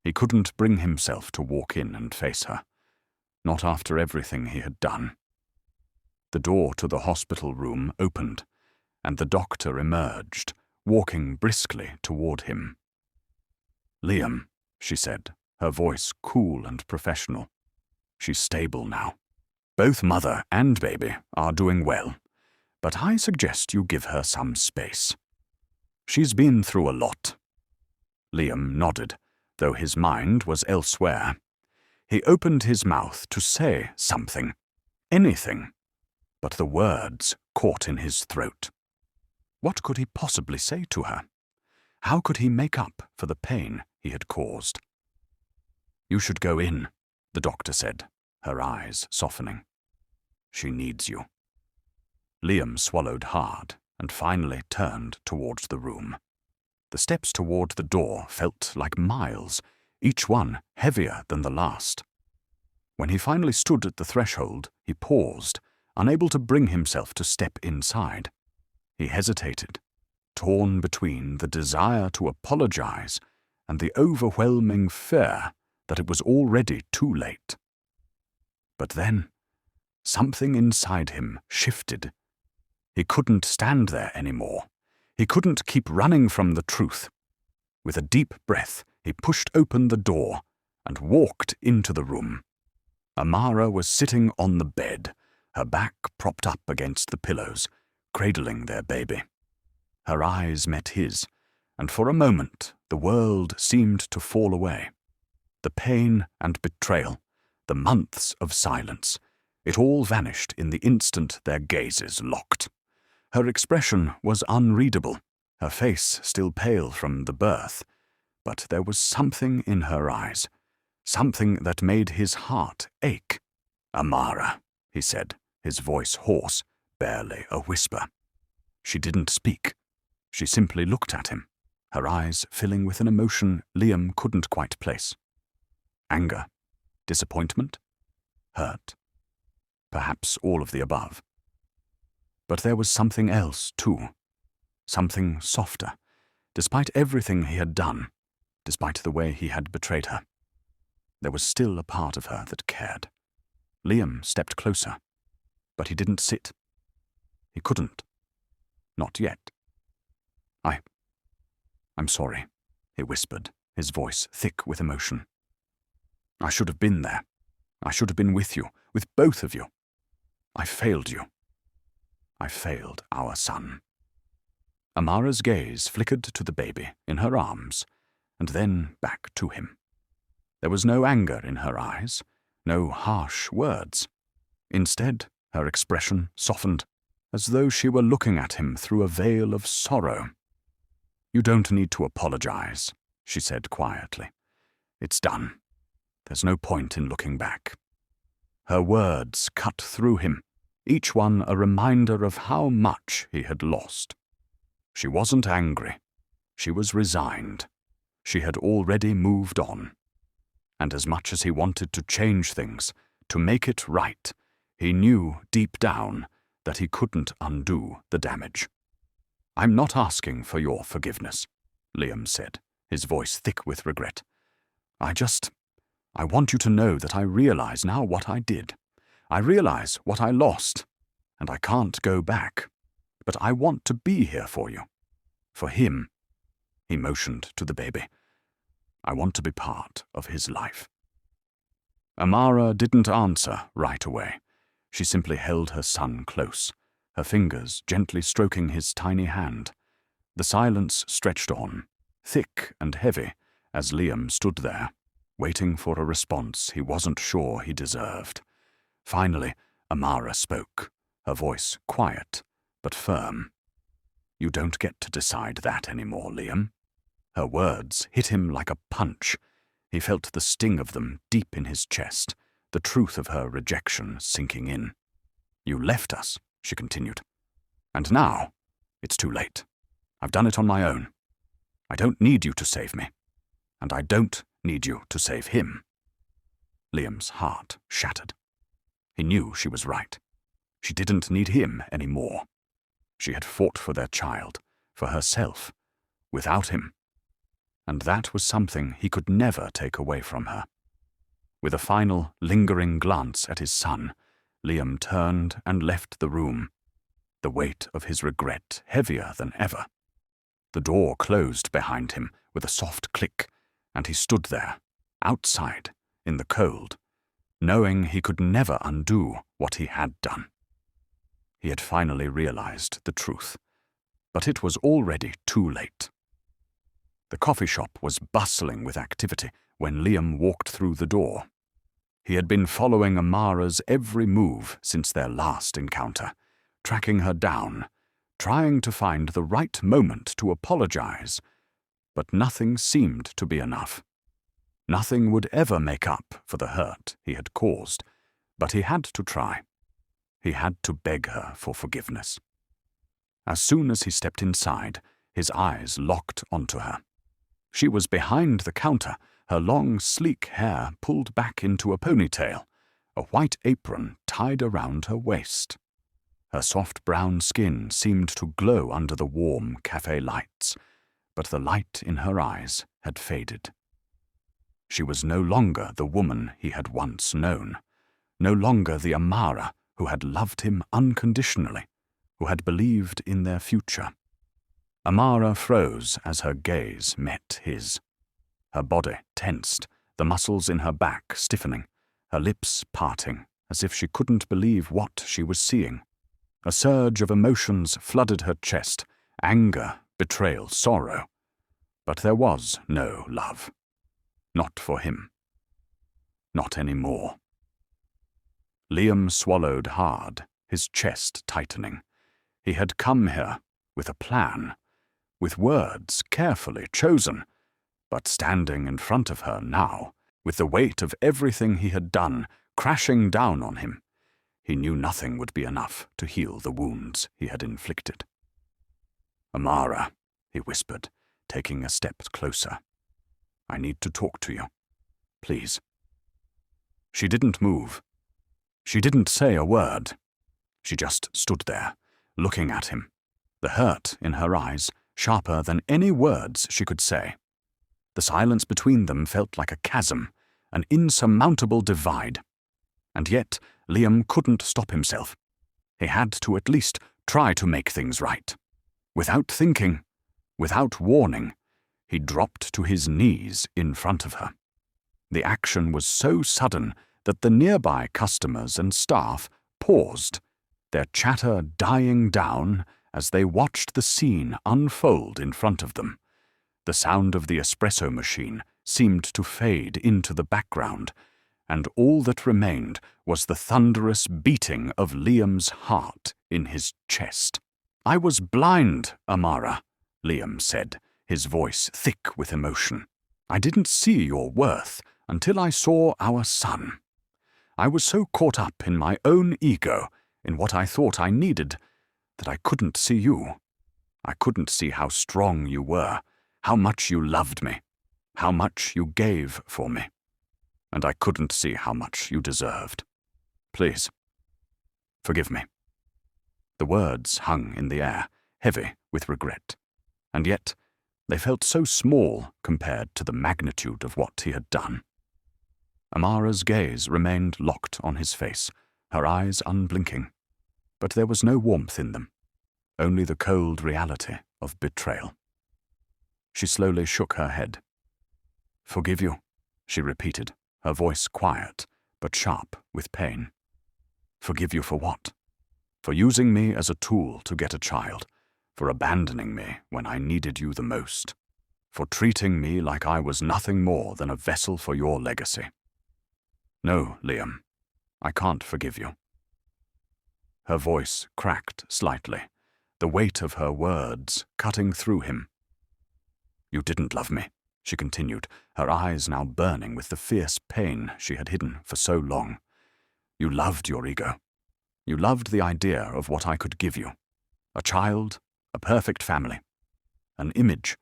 He couldn't bring himself to walk in and face her, not after everything he had done. The door to the hospital room opened, and the doctor emerged, walking briskly toward him. "Liam," she said, her voice cool and professional. "She's stable now. Both mother and baby are doing well, but I suggest you give her some space. She's been through a lot." Liam nodded, though his mind was elsewhere. He opened his mouth to say something, anything, but the words caught in his throat. What could he possibly say to her? How could he make up for the pain he had caused? "You should go in," the doctor said, her eyes softening. "She needs you." Liam swallowed hard and finally turned towards the room. The steps toward the door felt like miles, each one heavier than the last. When he finally stood at the threshold, he paused, unable to bring himself to step inside. He hesitated, torn between the desire to apologize and the overwhelming fear that it was already too late. But then, something inside him shifted. He couldn't stand there anymore. He couldn't keep running from the truth. With a deep breath, he pushed open the door and walked into the room. Amara was sitting on the bed, her back propped up against the pillows, cradling their baby. Her eyes met his, and for a moment the world seemed to fall away. The pain and betrayal, the months of silence, it all vanished in the instant their gazes locked. Her expression was unreadable, her face still pale from the birth, but there was something in her eyes, something that made his heart ache. "Amara," he said, his voice hoarse, barely a whisper. She didn't speak. She simply looked at him, her eyes filling with an emotion Liam couldn't quite place. Anger, disappointment, hurt, perhaps all of the above. But there was something else, too. Something softer, despite everything he had done, despite the way he had betrayed her. There was still a part of her that cared. Liam stepped closer, but he didn't sit. He couldn't. Not yet. I'm sorry, he whispered, his voice thick with emotion. I should have been there. I should have been with you, with both of you. I failed you. I failed our son. Amara's gaze flickered to the baby in her arms, and then back to him. There was no anger in her eyes, no harsh words. Instead, her expression softened, as though she were looking at him through a veil of sorrow. You don't need to apologize, she said quietly. It's done. There's no point in looking back. Her words cut through him, each one a reminder of how much he had lost. She wasn't angry. She was resigned. She had already moved on. And as much as he wanted to change things, to make it right, he knew deep down that he couldn't undo the damage. I'm not asking for your forgiveness, Liam said, his voice thick with regret. I want you to know that I realize now what I did. I realize what I lost, and I can't go back. But I want to be here for you. For him. He motioned to the baby. I want to be part of his life. Amara didn't answer right away. She simply held her son close, her fingers gently stroking his tiny hand. The silence stretched on, thick and heavy, as Liam stood there, waiting for a response he wasn't sure he deserved. Finally, Amara spoke, her voice quiet, but firm. "You don't get to decide that anymore, Liam." Her words hit him like a punch. He felt the sting of them deep in his chest, the truth of her rejection sinking in. "You left us," she continued. "And now, it's too late. I've done it on my own. I don't need you to save me. And I don't need you to save him." Liam's heart shattered. He knew she was right. She didn't need him anymore. She had fought for their child, for herself, without him. And that was something he could never take away from her. With a final, lingering glance at his son, Liam turned and left the room, the weight of his regret heavier than ever. The door closed behind him with a soft click, and he stood there, outside, in the cold, knowing he could never undo what he had done. He had finally realized the truth, but it was already too late. The coffee shop was bustling with activity when Liam walked through the door. He had been following Amara's every move since their last encounter, tracking her down, trying to find the right moment to apologize, but nothing seemed to be enough. Nothing would ever make up for the hurt he had caused, but he had to try. He had to beg her for forgiveness. As soon as he stepped inside, his eyes locked onto her. She was behind the counter, her long, sleek hair pulled back into a ponytail, a white apron tied around her waist. Her soft brown skin seemed to glow under the warm cafe lights, but the light in her eyes had faded. She was no longer the woman he had once known, no longer the Amara who had loved him unconditionally, who had believed in their future. Amara froze as her gaze met his. Her body tensed, the muscles in her back stiffening, her lips parting as if she couldn't believe what she was seeing. A surge of emotions flooded her chest, anger, betrayal, sorrow. But there was no love. Not for him. Not anymore. Liam swallowed hard, his chest tightening. He had come here with a plan, with words carefully chosen, but standing in front of her now, with the weight of everything he had done crashing down on him, he knew nothing would be enough to heal the wounds he had inflicted. "Amara," he whispered, taking a step closer. "I need to talk to you. Please." She didn't move. She didn't say a word. She just stood there, looking at him, the hurt in her eyes sharper than any words she could say. The silence between them felt like a chasm, an insurmountable divide. And yet Liam couldn't stop himself. He had to at least try to make things right. Without thinking, without warning, he dropped to his knees in front of her. The action was so sudden that the nearby customers and staff paused, their chatter dying down as they watched the scene unfold in front of them. The sound of the espresso machine seemed to fade into the background, and all that remained was the thunderous beating of Liam's heart in his chest. "I was blind, Amara," Liam said, his voice thick with emotion. "I didn't see your worth until I saw our son. I was so caught up in my own ego, in what I thought I needed, that I couldn't see you. I couldn't see how strong you were, how much you loved me, how much you gave for me. And I couldn't see how much you deserved. Please, forgive me." The words hung in the air, heavy with regret, and yet they felt so small compared to the magnitude of what he had done. Amara's gaze remained locked on his face, her eyes unblinking, but there was no warmth in them, only the cold reality of betrayal. She slowly shook her head. "Forgive you," she repeated, her voice quiet but sharp with pain. "Forgive you for what? For using me as a tool to get a child, for abandoning me when I needed you the most, for treating me like I was nothing more than a vessel for your legacy. No, Liam, I can't forgive you." Her voice cracked slightly, the weight of her words cutting through him. "You didn't love me," she continued, her eyes now burning with the fierce pain she had hidden for so long. "You loved your ego. You loved the idea of what I could give you. A child, a perfect family, an image.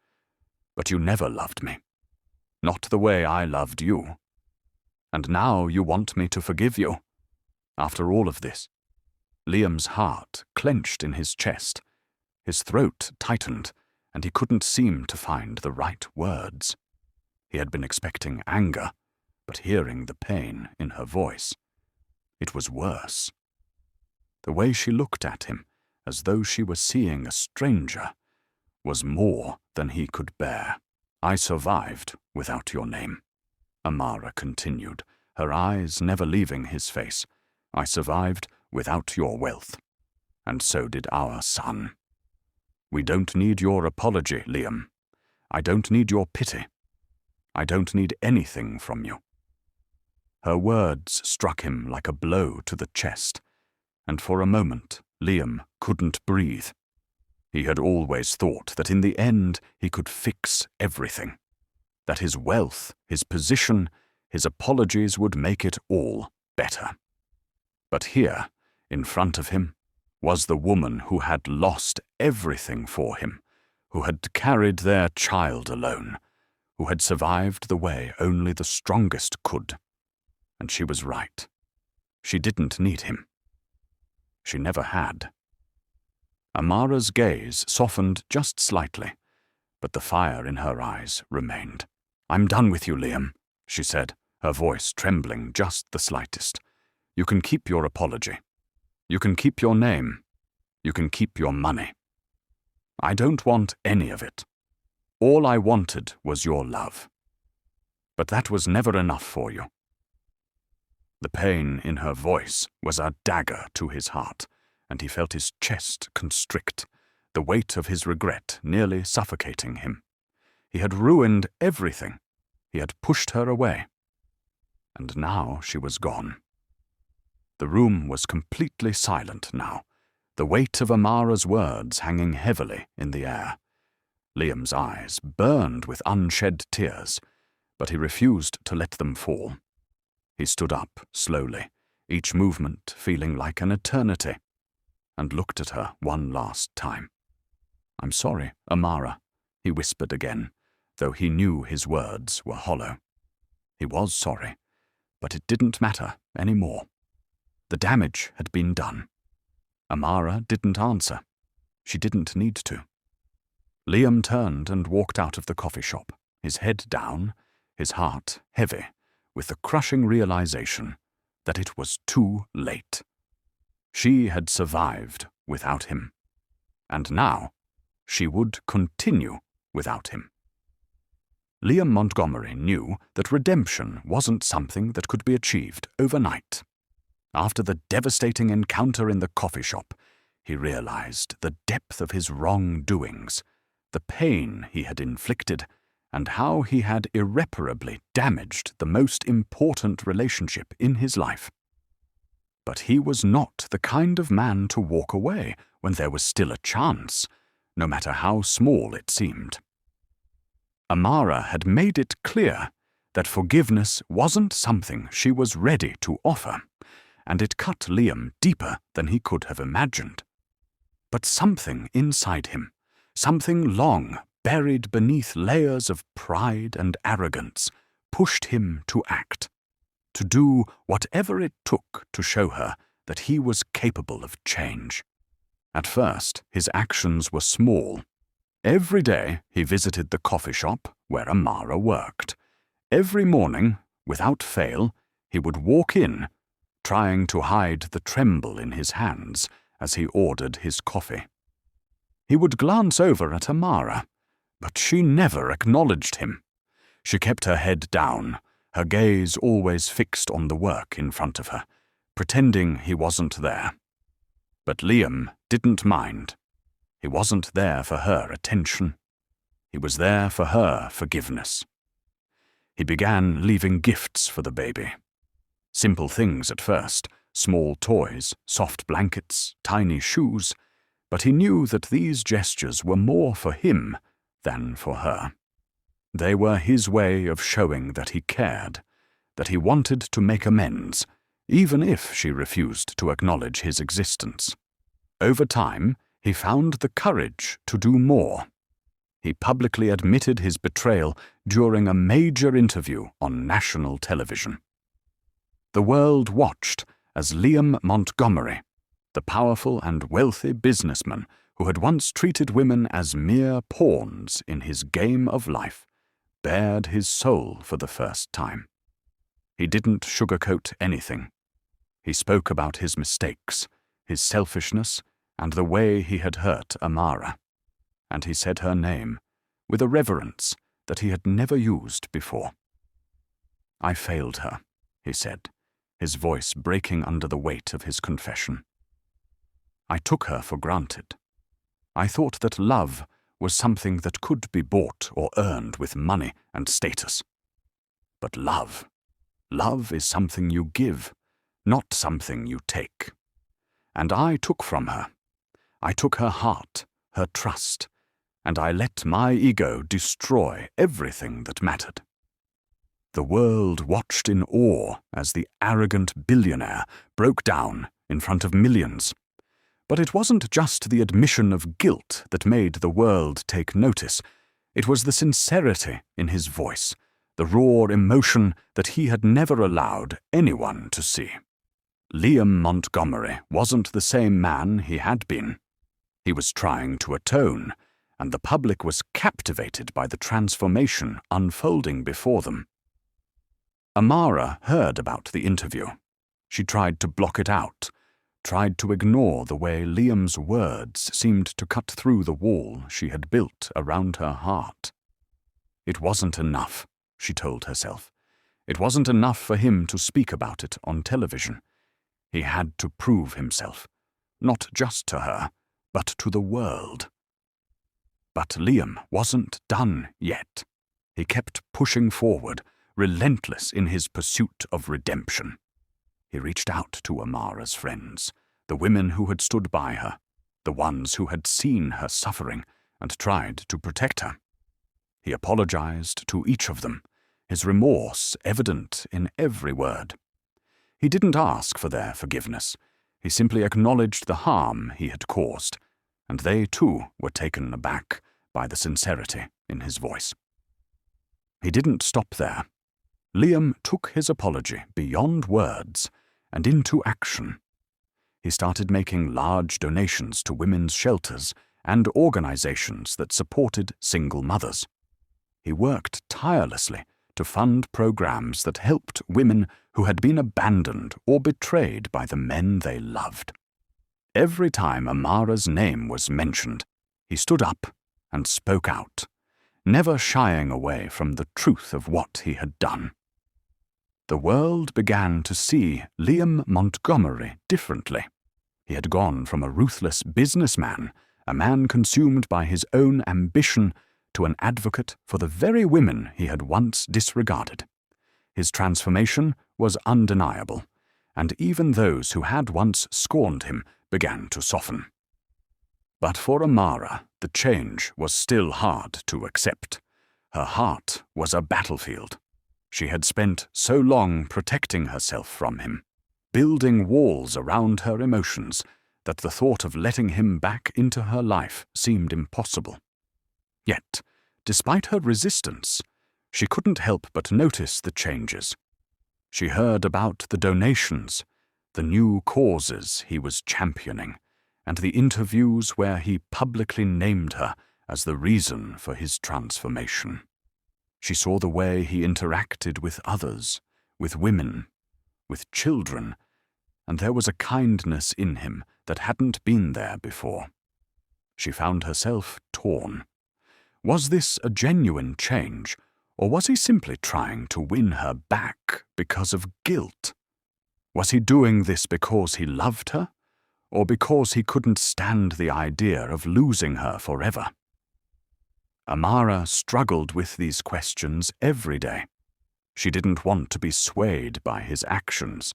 But you never loved me. Not the way I loved you. And now you want me to forgive you. After all of this." Liam's heart clenched in his chest. His throat tightened, and he couldn't seem to find the right words. He had been expecting anger, but hearing the pain in her voice, it was worse. The way she looked at him, as though she were seeing a stranger, was more than he could bear. "I survived without your name," Amara continued, her eyes never leaving his face. "I survived without your wealth. And so did our son. We don't need your apology, Liam. I don't need your pity. I don't need anything from you." Her words struck him like a blow to the chest, and for a moment Liam couldn't breathe. He had always thought that in the end he could fix everything, that his wealth, his position, his apologies would make it all better. But here, in front of him, was the woman who had lost everything for him, who had carried their child alone, who had survived the way only the strongest could. And she was right. She didn't need him. She never had. Amara's gaze softened just slightly, but the fire in her eyes remained. "I'm done with you, Liam," she said, her voice trembling just the slightest. "You can keep your apology. You can keep your name. You can keep your money. I don't want any of it. All I wanted was your love. But that was never enough for you." The pain in her voice was a dagger to his heart, and he felt his chest constrict, the weight of his regret nearly suffocating him. He had ruined everything. He had pushed her away. And now she was gone. The room was completely silent now, the weight of Amara's words hanging heavily in the air. Liam's eyes burned with unshed tears, but he refused to let them fall. He stood up slowly, each movement feeling like an eternity, and looked at her one last time. "I'm sorry, Amara," he whispered again, though he knew his words were hollow. He was sorry, but it didn't matter anymore. The damage had been done. Amara didn't answer. She didn't need to. Liam turned and walked out of the coffee shop, his head down, his heart heavy, with the crushing realization that it was too late. She had survived without him, and now she would continue without him. Liam Montgomery knew that redemption wasn't something that could be achieved overnight. After the devastating encounter in the coffee shop, he realized the depth of his wrongdoings, the pain he had inflicted, and how he had irreparably damaged the most important relationship in his life. But he was not the kind of man to walk away when there was still a chance, no matter how small it seemed. Amara had made it clear that forgiveness wasn't something she was ready to offer, and it cut Liam deeper than he could have imagined. But something inside him, something long buried beneath layers of pride and arrogance, pushed him to act, to do whatever it took to show her that he was capable of change. At first, his actions were small. Every day he visited the coffee shop where Amara worked. Every morning, without fail, he would walk in, trying to hide the tremble in his hands as he ordered his coffee. He would glance over at Amara, but she never acknowledged him. She kept her head down, her gaze always fixed on the work in front of her, pretending he wasn't there. But Liam didn't mind. He wasn't there for her attention. He was there for her forgiveness. He began leaving gifts for the baby. Simple things at first, small toys, soft blankets, tiny shoes, But he knew that these gestures were more for him than for her. They were his way of showing that he cared, that he wanted to make amends, even if she refused to acknowledge his existence. Over time, he found the courage to do more. He publicly admitted his betrayal during a major interview on national television. The world watched as Liam Montgomery, the powerful and wealthy businessman who had once treated women as mere pawns in his game of life, bared his soul for the first time. He didn't sugarcoat anything. He spoke about his mistakes, his selfishness, and the way he had hurt Amara. And he said her name with a reverence that he had never used before. "I failed her," he said, his voice breaking under the weight of his confession. "I took her for granted. I thought that love was something that could be bought or earned with money and status. But love is something you give, not something you take. And I took from her. I took her heart, her trust, and I let my ego destroy everything that mattered." The world watched in awe as the arrogant billionaire broke down in front of millions. But it wasn't just the admission of guilt that made the world take notice. It was the sincerity in his voice, the raw emotion that he had never allowed anyone to see. Liam Montgomery wasn't the same man he had been. He was trying to atone, and the public was captivated by the transformation unfolding before them. Amara heard about the interview. She tried to block it out, tried to ignore the way Liam's words seemed to cut through the wall she had built around her heart. It wasn't enough, she told herself. It wasn't enough for him to speak about it on television. He had to prove himself, not just to her, but to the world. But Liam wasn't done yet. He kept pushing forward, relentless in his pursuit of redemption. He reached out to Amara's friends, the women who had stood by her, the ones who had seen her suffering and tried to protect her. He apologized to each of them, his remorse evident in every word. He didn't ask for their forgiveness. He simply acknowledged the harm he had caused, and they too were taken aback by the sincerity in his voice. He didn't stop there. Liam took his apology beyond words and into action. He started making large donations to women's shelters and organizations that supported single mothers. He worked tirelessly to fund programs that helped women who had been abandoned or betrayed by the men they loved. Every time Amara's name was mentioned, he stood up and spoke out, never shying away from the truth of what he had done. The world began to see Liam Montgomery differently. He had gone from a ruthless businessman, a man consumed by his own ambition, to an advocate for the very women he had once disregarded. His transformation was undeniable, and even those who had once scorned him began to soften. But for Amara, the change was still hard to accept. Her heart was a battlefield. She had spent so long protecting herself from him, building walls around her emotions, that the thought of letting him back into her life seemed impossible. Yet, despite her resistance, she couldn't help but notice the changes. She heard about the donations, the new causes he was championing, and the interviews where he publicly named her as the reason for his transformation. She saw the way he interacted with others, with women, with children, and there was a kindness in him that hadn't been there before. She found herself torn. Was this a genuine change, or was he simply trying to win her back because of guilt? Was he doing this because he loved her, or because he couldn't stand the idea of losing her forever? Amara struggled with these questions every day. She didn't want to be swayed by his actions.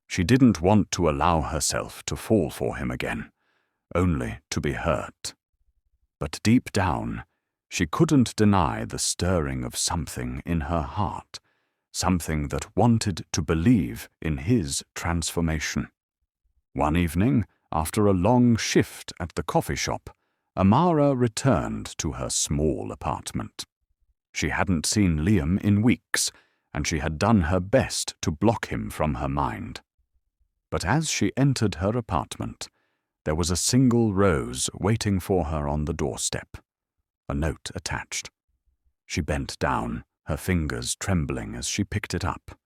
She didn't want to allow herself to fall for him again, only to be hurt. But deep down, she couldn't deny the stirring of something in her heart, something that wanted to believe in his transformation. One evening, after a long shift at the coffee shop, Amara returned to her small apartment. She hadn't seen Liam in weeks, and she had done her best to block him from her mind. But as she entered her apartment, there was a single rose waiting for her on the doorstep, a note attached. She bent down, her fingers trembling as she picked it up.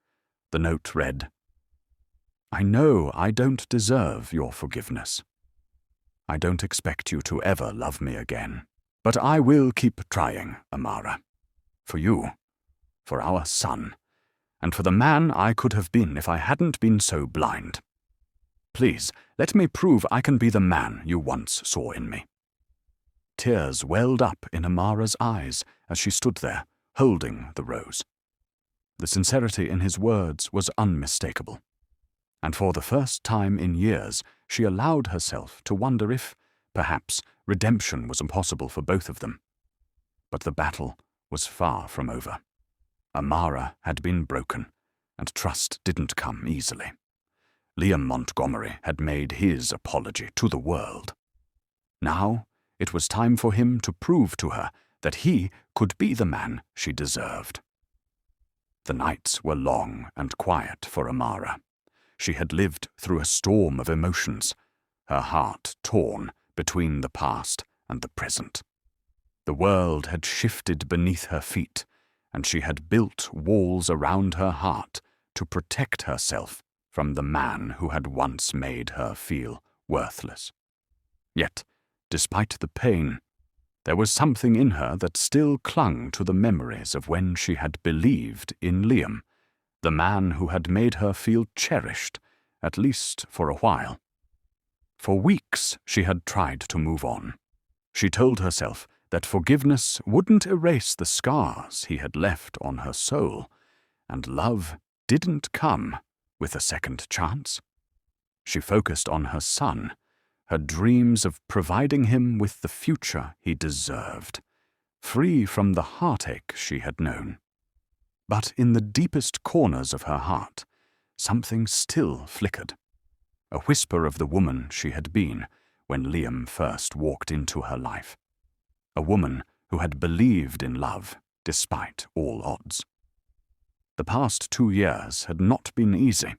The note read, "I know I don't deserve your forgiveness. I don't expect you to ever love me again, but I will keep trying, Amara. For you, for our son, and for the man I could have been if I hadn't been so blind. Please, let me prove I can be the man you once saw in me." Tears welled up in Amara's eyes as she stood there, holding the rose. The sincerity in his words was unmistakable, and for the first time in years she allowed herself to wonder if, perhaps, redemption was impossible for both of them. But the battle was far from over. Amara had been broken, and trust didn't come easily. Liam Montgomery had made his apology to the world. Now it was time for him to prove to her that he could be the man she deserved. The nights were long and quiet for Amara. She had lived through a storm of emotions, her heart torn between the past and the present. The world had shifted beneath her feet, and she had built walls around her heart to protect herself from the man who had once made her feel worthless. Yet, despite the pain, there was something in her that still clung to the memories of when she had believed in Liam, the man who had made her feel cherished, at least for a while. For weeks she had tried to move on. She told herself that forgiveness wouldn't erase the scars he had left on her soul, and love didn't come with a second chance. She focused on her son, her dreams of providing him with the future he deserved, free from the heartache she had known. But in the deepest corners of her heart, something still flickered, a whisper of the woman she had been when Liam first walked into her life, a woman who had believed in love despite all odds. The past 2 years had not been easy.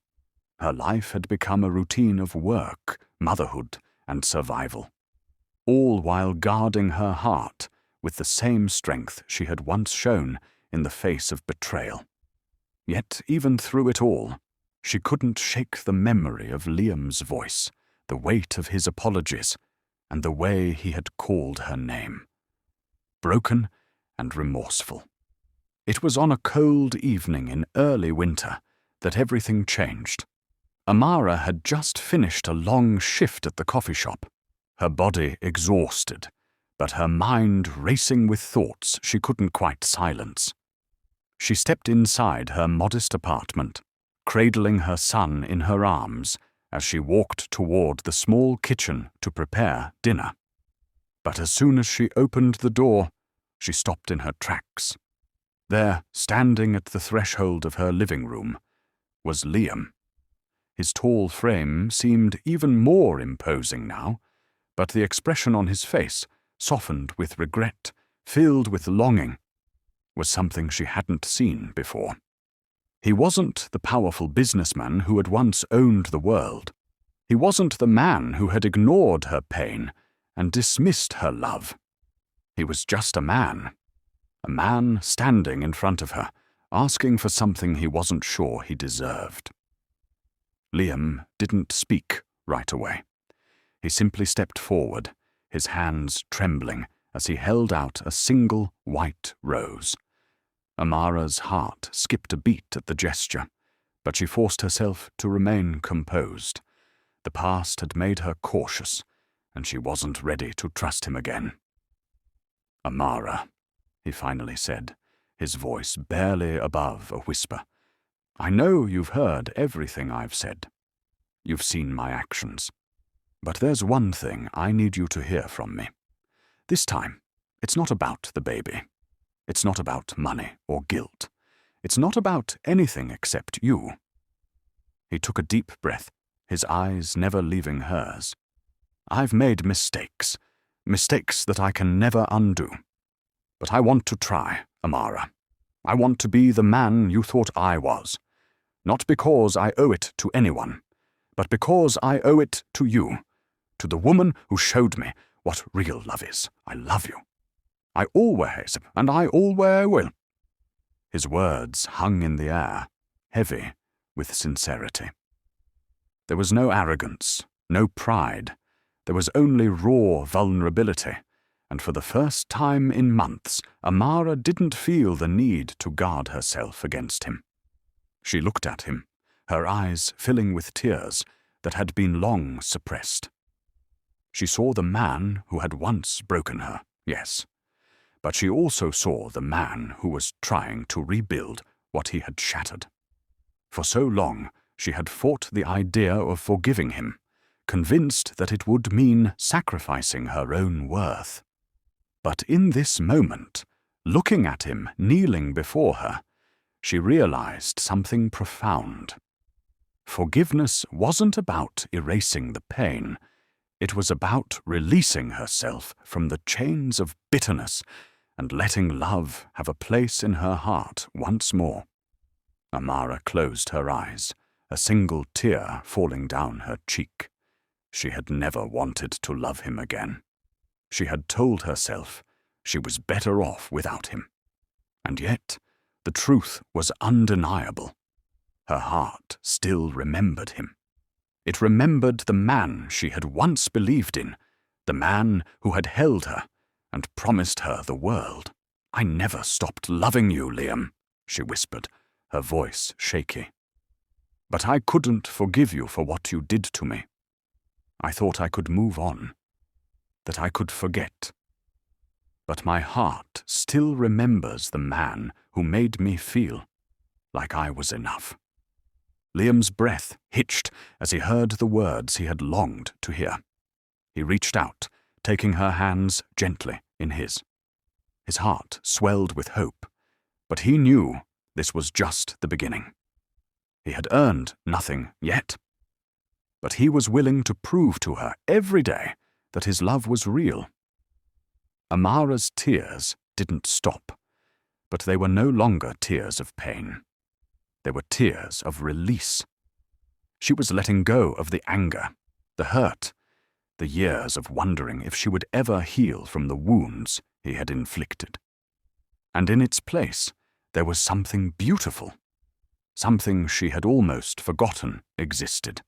Her life had become a routine of work, motherhood, and survival, all while guarding her heart with the same strength she had once shown in the face of betrayal. Yet even through it all, she couldn't shake the memory of Liam's voice, the weight of his apologies, and the way he had called her name. Broken and remorseful. It was on a cold evening in early winter that everything changed. Amara had just finished a long shift at the coffee shop, her body exhausted, but her mind racing with thoughts she couldn't quite silence. She stepped inside her modest apartment, cradling her son in her arms as she walked toward the small kitchen to prepare dinner. But as soon as she opened the door, she stopped in her tracks. There, standing at the threshold of her living room, was Liam. His tall frame seemed even more imposing now, but the expression on his face, softened with regret, filled with longing, was something she hadn't seen before. He wasn't the powerful businessman who had once owned the world. He wasn't the man who had ignored her pain and dismissed her love. He was just a man standing in front of her, asking for something he wasn't sure he deserved. Liam didn't speak right away. He simply stepped forward, his hands trembling as he held out a single white rose. Amara's heart skipped a beat at the gesture, but she forced herself to remain composed. The past had made her cautious, and she wasn't ready to trust him again. "Amara," he finally said, his voice barely above a whisper. "I know you've heard everything I've said. You've seen my actions. But there's one thing I need you to hear from me. This time, it's not about the baby. It's not about money or guilt. It's not about anything except you." He took a deep breath, his eyes never leaving hers. "I've made mistakes that I can never undo. But I want to try, Amara. I want to be the man you thought I was. Not because I owe it to anyone, but because I owe it to you, to the woman who showed me what real love is. I love you. I always, and I always will." His words hung in the air, heavy with sincerity. There was no arrogance, no pride. There was only raw vulnerability, and for the first time in months, Amara didn't feel the need to guard herself against him. She looked at him, her eyes filling with tears that had been long suppressed. She saw the man who had once broken her, yes, but she also saw the man who was trying to rebuild what he had shattered. For so long, she had fought the idea of forgiving him, convinced that it would mean sacrificing her own worth. But in this moment, looking at him kneeling before her, she realized something profound. Forgiveness wasn't about erasing the pain. It was about releasing herself from the chains of bitterness and letting love have a place in her heart once more. Amara closed her eyes, a single tear falling down her cheek. She had never wanted to love him again. She had told herself she was better off without him. And yet, the truth was undeniable. Her heart still remembered him. It remembered the man she had once believed in, the man who had held her and promised her the world. "I never stopped loving you, Liam," she whispered, her voice shaky. "But I couldn't forgive you for what you did to me. I thought I could move on, that I could forget. But my heart still remembers the man who made me feel like I was enough." Liam's breath hitched as he heard the words he had longed to hear. He reached out, taking her hands gently in his. His heart swelled with hope, but he knew this was just the beginning. He had earned nothing yet, but he was willing to prove to her every day that his love was real. Amara's tears didn't stop, but they were no longer tears of pain. They were tears of release. She was letting go of the anger, the hurt, the years of wondering if she would ever heal from the wounds he had inflicted. And in its place, there was something beautiful, something she had almost forgotten existed.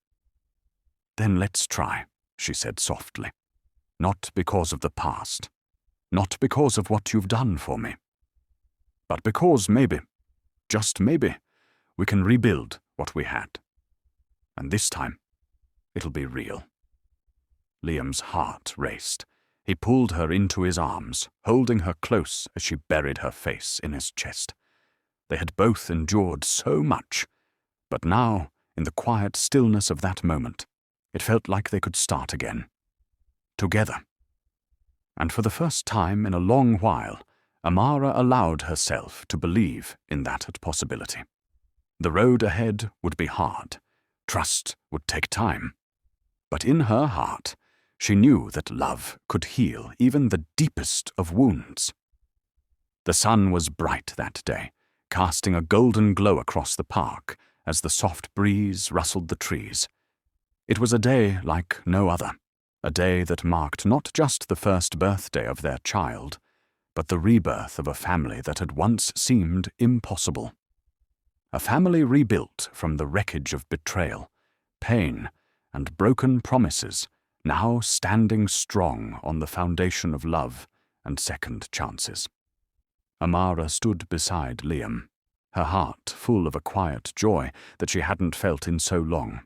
"Then let's try," she said softly. "Not because of the past, not because of what you've done for me, but because maybe, just maybe, we can rebuild what we had. And this time, it'll be real." Liam's heart raced. He pulled her into his arms, holding her close as she buried her face in his chest. They had both endured so much, but now, in the quiet stillness of that moment, it felt like they could start again. Together. And for the first time in a long while, Amara allowed herself to believe in that possibility. The road ahead would be hard. Trust would take time. But in her heart, she knew that love could heal even the deepest of wounds. The sun was bright that day, casting a golden glow across the park as the soft breeze rustled the trees. It was a day like no other, a day that marked not just the first birthday of their child, but the rebirth of a family that had once seemed impossible. A family rebuilt from the wreckage of betrayal, pain, and broken promises, now standing strong on the foundation of love and second chances. Amara stood beside Liam, her heart full of a quiet joy that she hadn't felt in so long.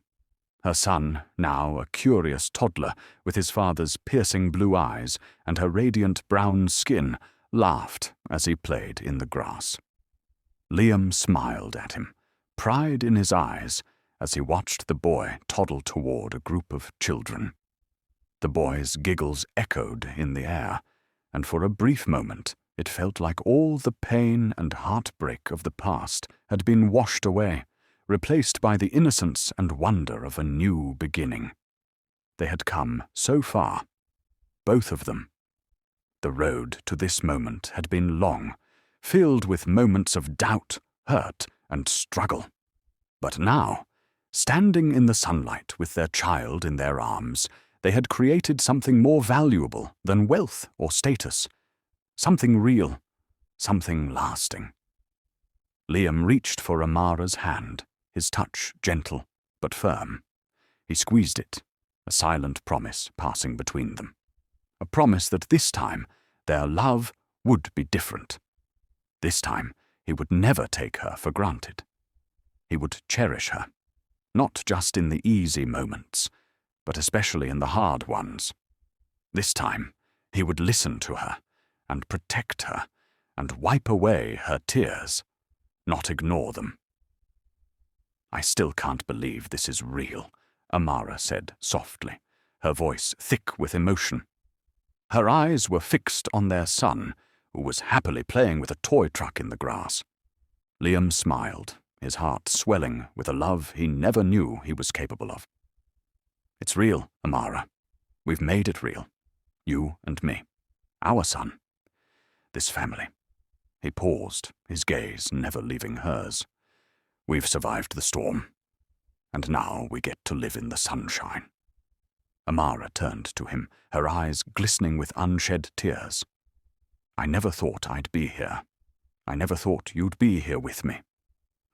Her son, now a curious toddler with his father's piercing blue eyes and her radiant brown skin, laughed as he played in the grass. Liam smiled at him, pride in his eyes, as he watched the boy toddle toward a group of children. The boys' giggles echoed in the air, and for a brief moment it felt like all the pain and heartbreak of the past had been washed away, replaced by the innocence and wonder of a new beginning. They had come so far, both of them. The road to this moment had been long, filled with moments of doubt, hurt, and struggle. But now, standing in the sunlight with their child in their arms, they had created something more valuable than wealth or status. Something real, something lasting. Liam reached for Amara's hand, his touch gentle but firm. He squeezed it, a silent promise passing between them. A promise that this time their love would be different. This time he would never take her for granted. He would cherish her, not just in the easy moments, but especially in the hard ones. This time he would listen to her and protect her and wipe away her tears, not ignore them. "I still can't believe this is real," Amara said softly, her voice thick with emotion. Her eyes were fixed on their son, who was happily playing with a toy truck in the grass. Liam smiled, his heart swelling with a love he never knew he was capable of. "It's real, Amara. We've made it real. You and me. Our son. This family." He paused, his gaze never leaving hers. "We've survived the storm, and now we get to live in the sunshine." Amara turned to him, her eyes glistening with unshed tears. "I never thought I'd be here. I never thought you'd be here with me,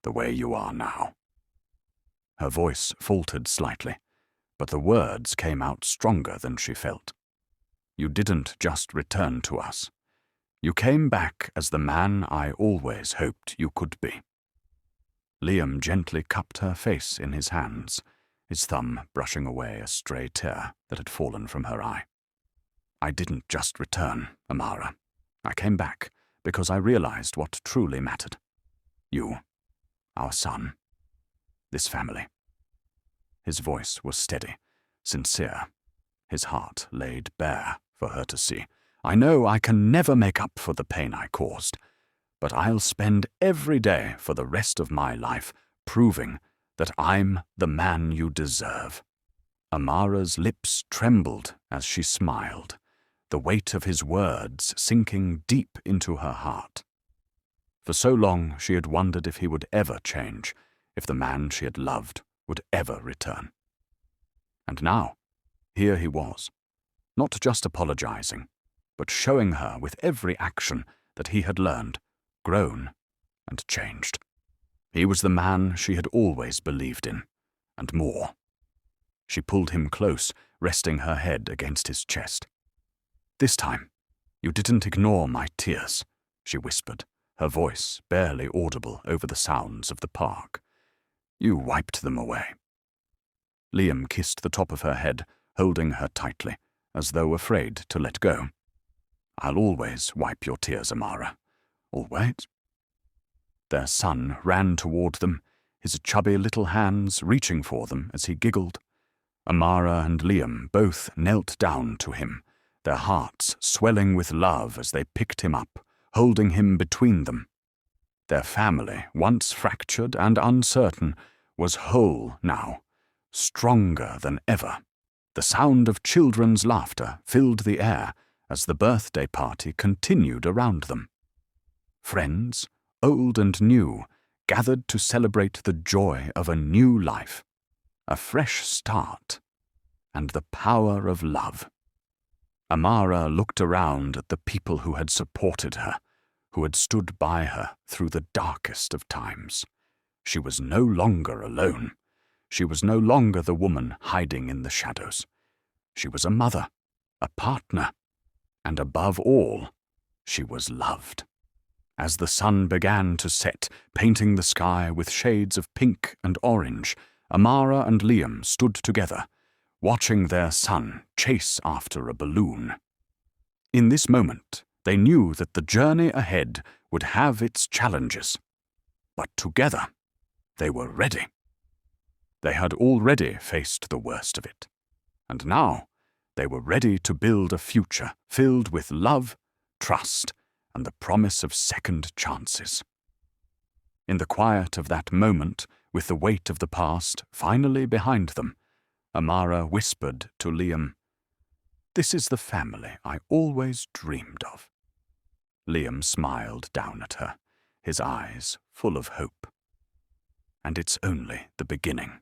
the way you are now." Her voice faltered slightly, but the words came out stronger than she felt. "You didn't just return to us. You came back as the man I always hoped you could be." Liam gently cupped her face in his hands, his thumb brushing away a stray tear that had fallen from her eye. "I didn't just return, Amara. I came back because I realized what truly mattered. You, our son, this family." His voice was steady, sincere, his heart laid bare for her to see. "I know I can never make up for the pain I caused, but I'll spend every day for the rest of my life proving that I'm the man you deserve." Amara's lips trembled as she smiled, the weight of his words sinking deep into her heart. For so long she had wondered if he would ever change, if the man she had loved would ever return. And now, here he was, not just apologizing, but showing her with every action that he had learned, grown, and changed. He was the man she had always believed in, and more. She pulled him close, resting her head against his chest. "This time, you didn't ignore my tears," she whispered, her voice barely audible over the sounds of the park. "You wiped them away." Liam kissed the top of her head, holding her tightly, as though afraid to let go. "I'll always wipe your tears, Amara. Always." Their son ran toward them, his chubby little hands reaching for them as he giggled. Amara and Liam both knelt down to him, their hearts swelling with love as they picked him up, holding him between them. Their family, once fractured and uncertain, was whole now, stronger than ever. The sound of children's laughter filled the air as the birthday party continued around them. Friends, old and new, gathered to celebrate the joy of a new life, a fresh start, and the power of love. Amara looked around at the people who had supported her, who had stood by her through the darkest of times. She was no longer alone. She was no longer the woman hiding in the shadows. She was a mother, a partner, and above all, she was loved. As the sun began to set, painting the sky with shades of pink and orange, Amara and Liam stood together, watching their son chase after a balloon. In this moment, they knew that the journey ahead would have its challenges. But together, they were ready. They had already faced the worst of it, and now They were ready to build a future filled with love, trust, and the promise of second chances. In the quiet of that moment, with the weight of the past finally behind them, Amara whispered to Liam, "This is the family I always dreamed of." Liam smiled down at her, his eyes full of hope. "And it's only the beginning."